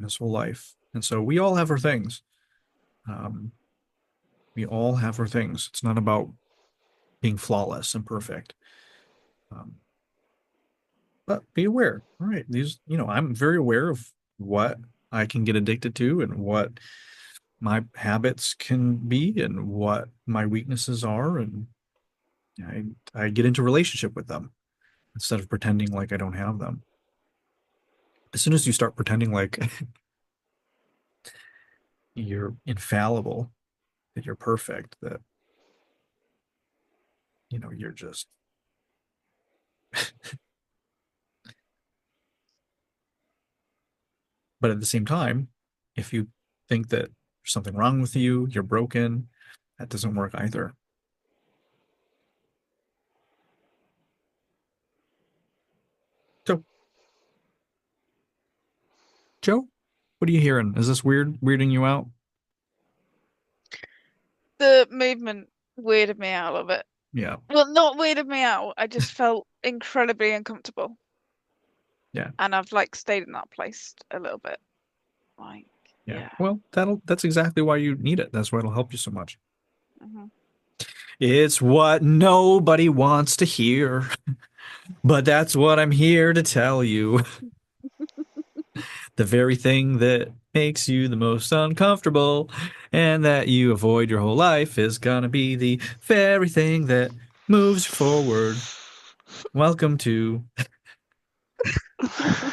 his whole life, and so we all have our things. We all have our things. It's not about being flawless and perfect. But be aware. All right, I'm very aware of what I can get addicted to and what my habits can be and what my weaknesses are, and I get into relationship with them instead of pretending like I don't have them. As soon as you start pretending like you're infallible, that you're perfect, that you're just but at the same time, if you think that there's something wrong with you, you're broken, that doesn't work either. So, Joe, what are you hearing? Is this weirding you out? The movement weirded me out of it. Yeah. Well, not weirded me out. I just felt incredibly uncomfortable. Yeah. And I've stayed in that place a little bit. Yeah. Well, that's exactly why you need it. That's why it'll help you so much. Mm-hmm. It's what nobody wants to hear, but that's what I'm here to tell you. The very thing that makes you the most uncomfortable and that you avoid your whole life is gonna be the very thing that moves you forward. Welcome to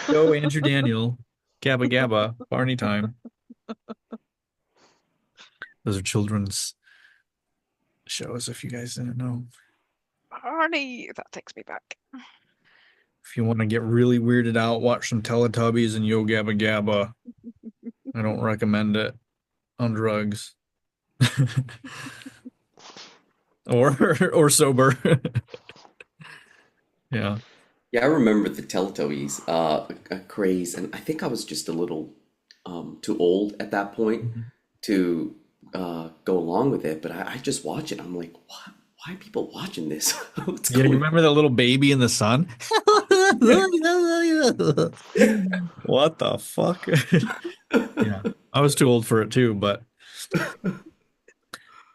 Go Andrew Daniel, Gabba Gabba, Barney time. Those are children's shows, if you guys didn't know. Barney, that takes me back. If you want to get really weirded out, watch some Teletubbies and Yo Gabba Gabba. I don't recommend it on drugs or sober. Yeah. Yeah, I remember the Teletubbies craze, and I think I was just a little too old at that point to go along with it. But I just watch it. I'm like, what? Why are people watching this? What's Yeah, you going remember that little baby in the sun? What the fuck? Yeah, I was too old for it too, but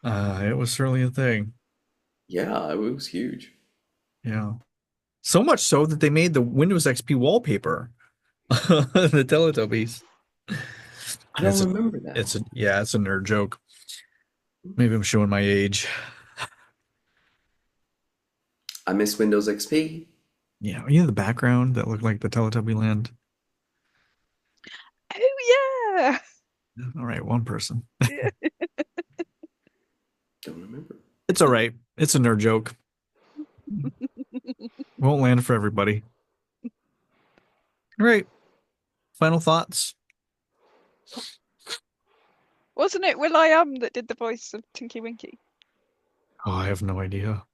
it was certainly a thing. Yeah, it was huge. Yeah. So much so that they made the Windows XP wallpaper. The Teletubbies. I don't It's a, remember that. it's a nerd joke. Maybe I'm showing my age. I miss Windows XP. Yeah, the background that looked like the Teletubby land. Oh yeah. All right, one person. Don't remember. It's all right. It's a nerd joke. Won't land for everybody. All right. Final thoughts. Wasn't it will.i.am that did the voice of Tinky Winky? Oh, I have no idea.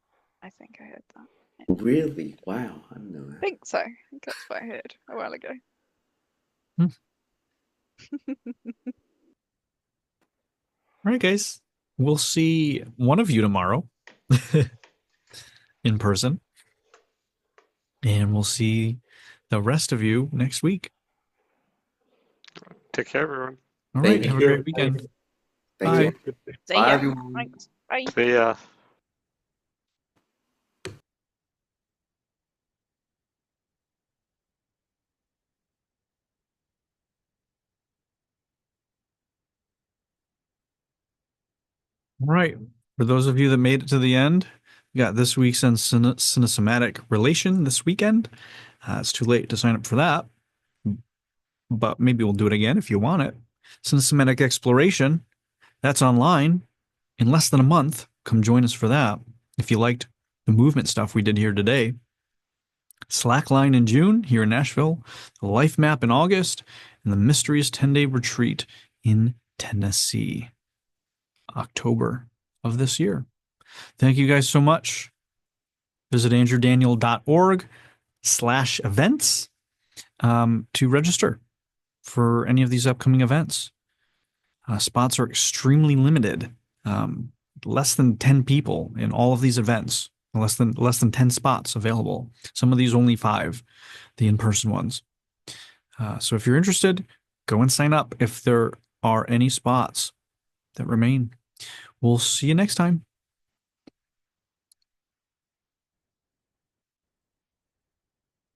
I think I heard that. Really? Wow, I didn't know I that. think so. I think that's what I heard a while ago. All right, guys. We'll see one of you tomorrow in person, and we'll see the rest of you next week. Take care, everyone. All Thank right. Have a you. great weekend. Thank Bye. you. See Bye, ya. everyone. Thanks. Bye. See ya. All right. For those of you that made it to the end, we got this week's on cinesomatic relation this weekend. It's too late to sign up for that, but maybe we'll do it again if you want it. Cinesomatic exploration, that's online in less than a month. Come join us for that. If you liked the movement stuff we did here today, Slackline in June here in Nashville, the Life Map in August, and the Mysteries 10-day retreat in Tennessee, October of this year. Thank you guys so much. Visit andrewdaniel.org/events to register for any of these upcoming events. Spots are extremely limited. Less than 10 people in all of these events. Less than 10 spots available. Some of these only 5, the in-person ones. So if you're interested, go and sign up if there are any spots that remain. We'll see you next time.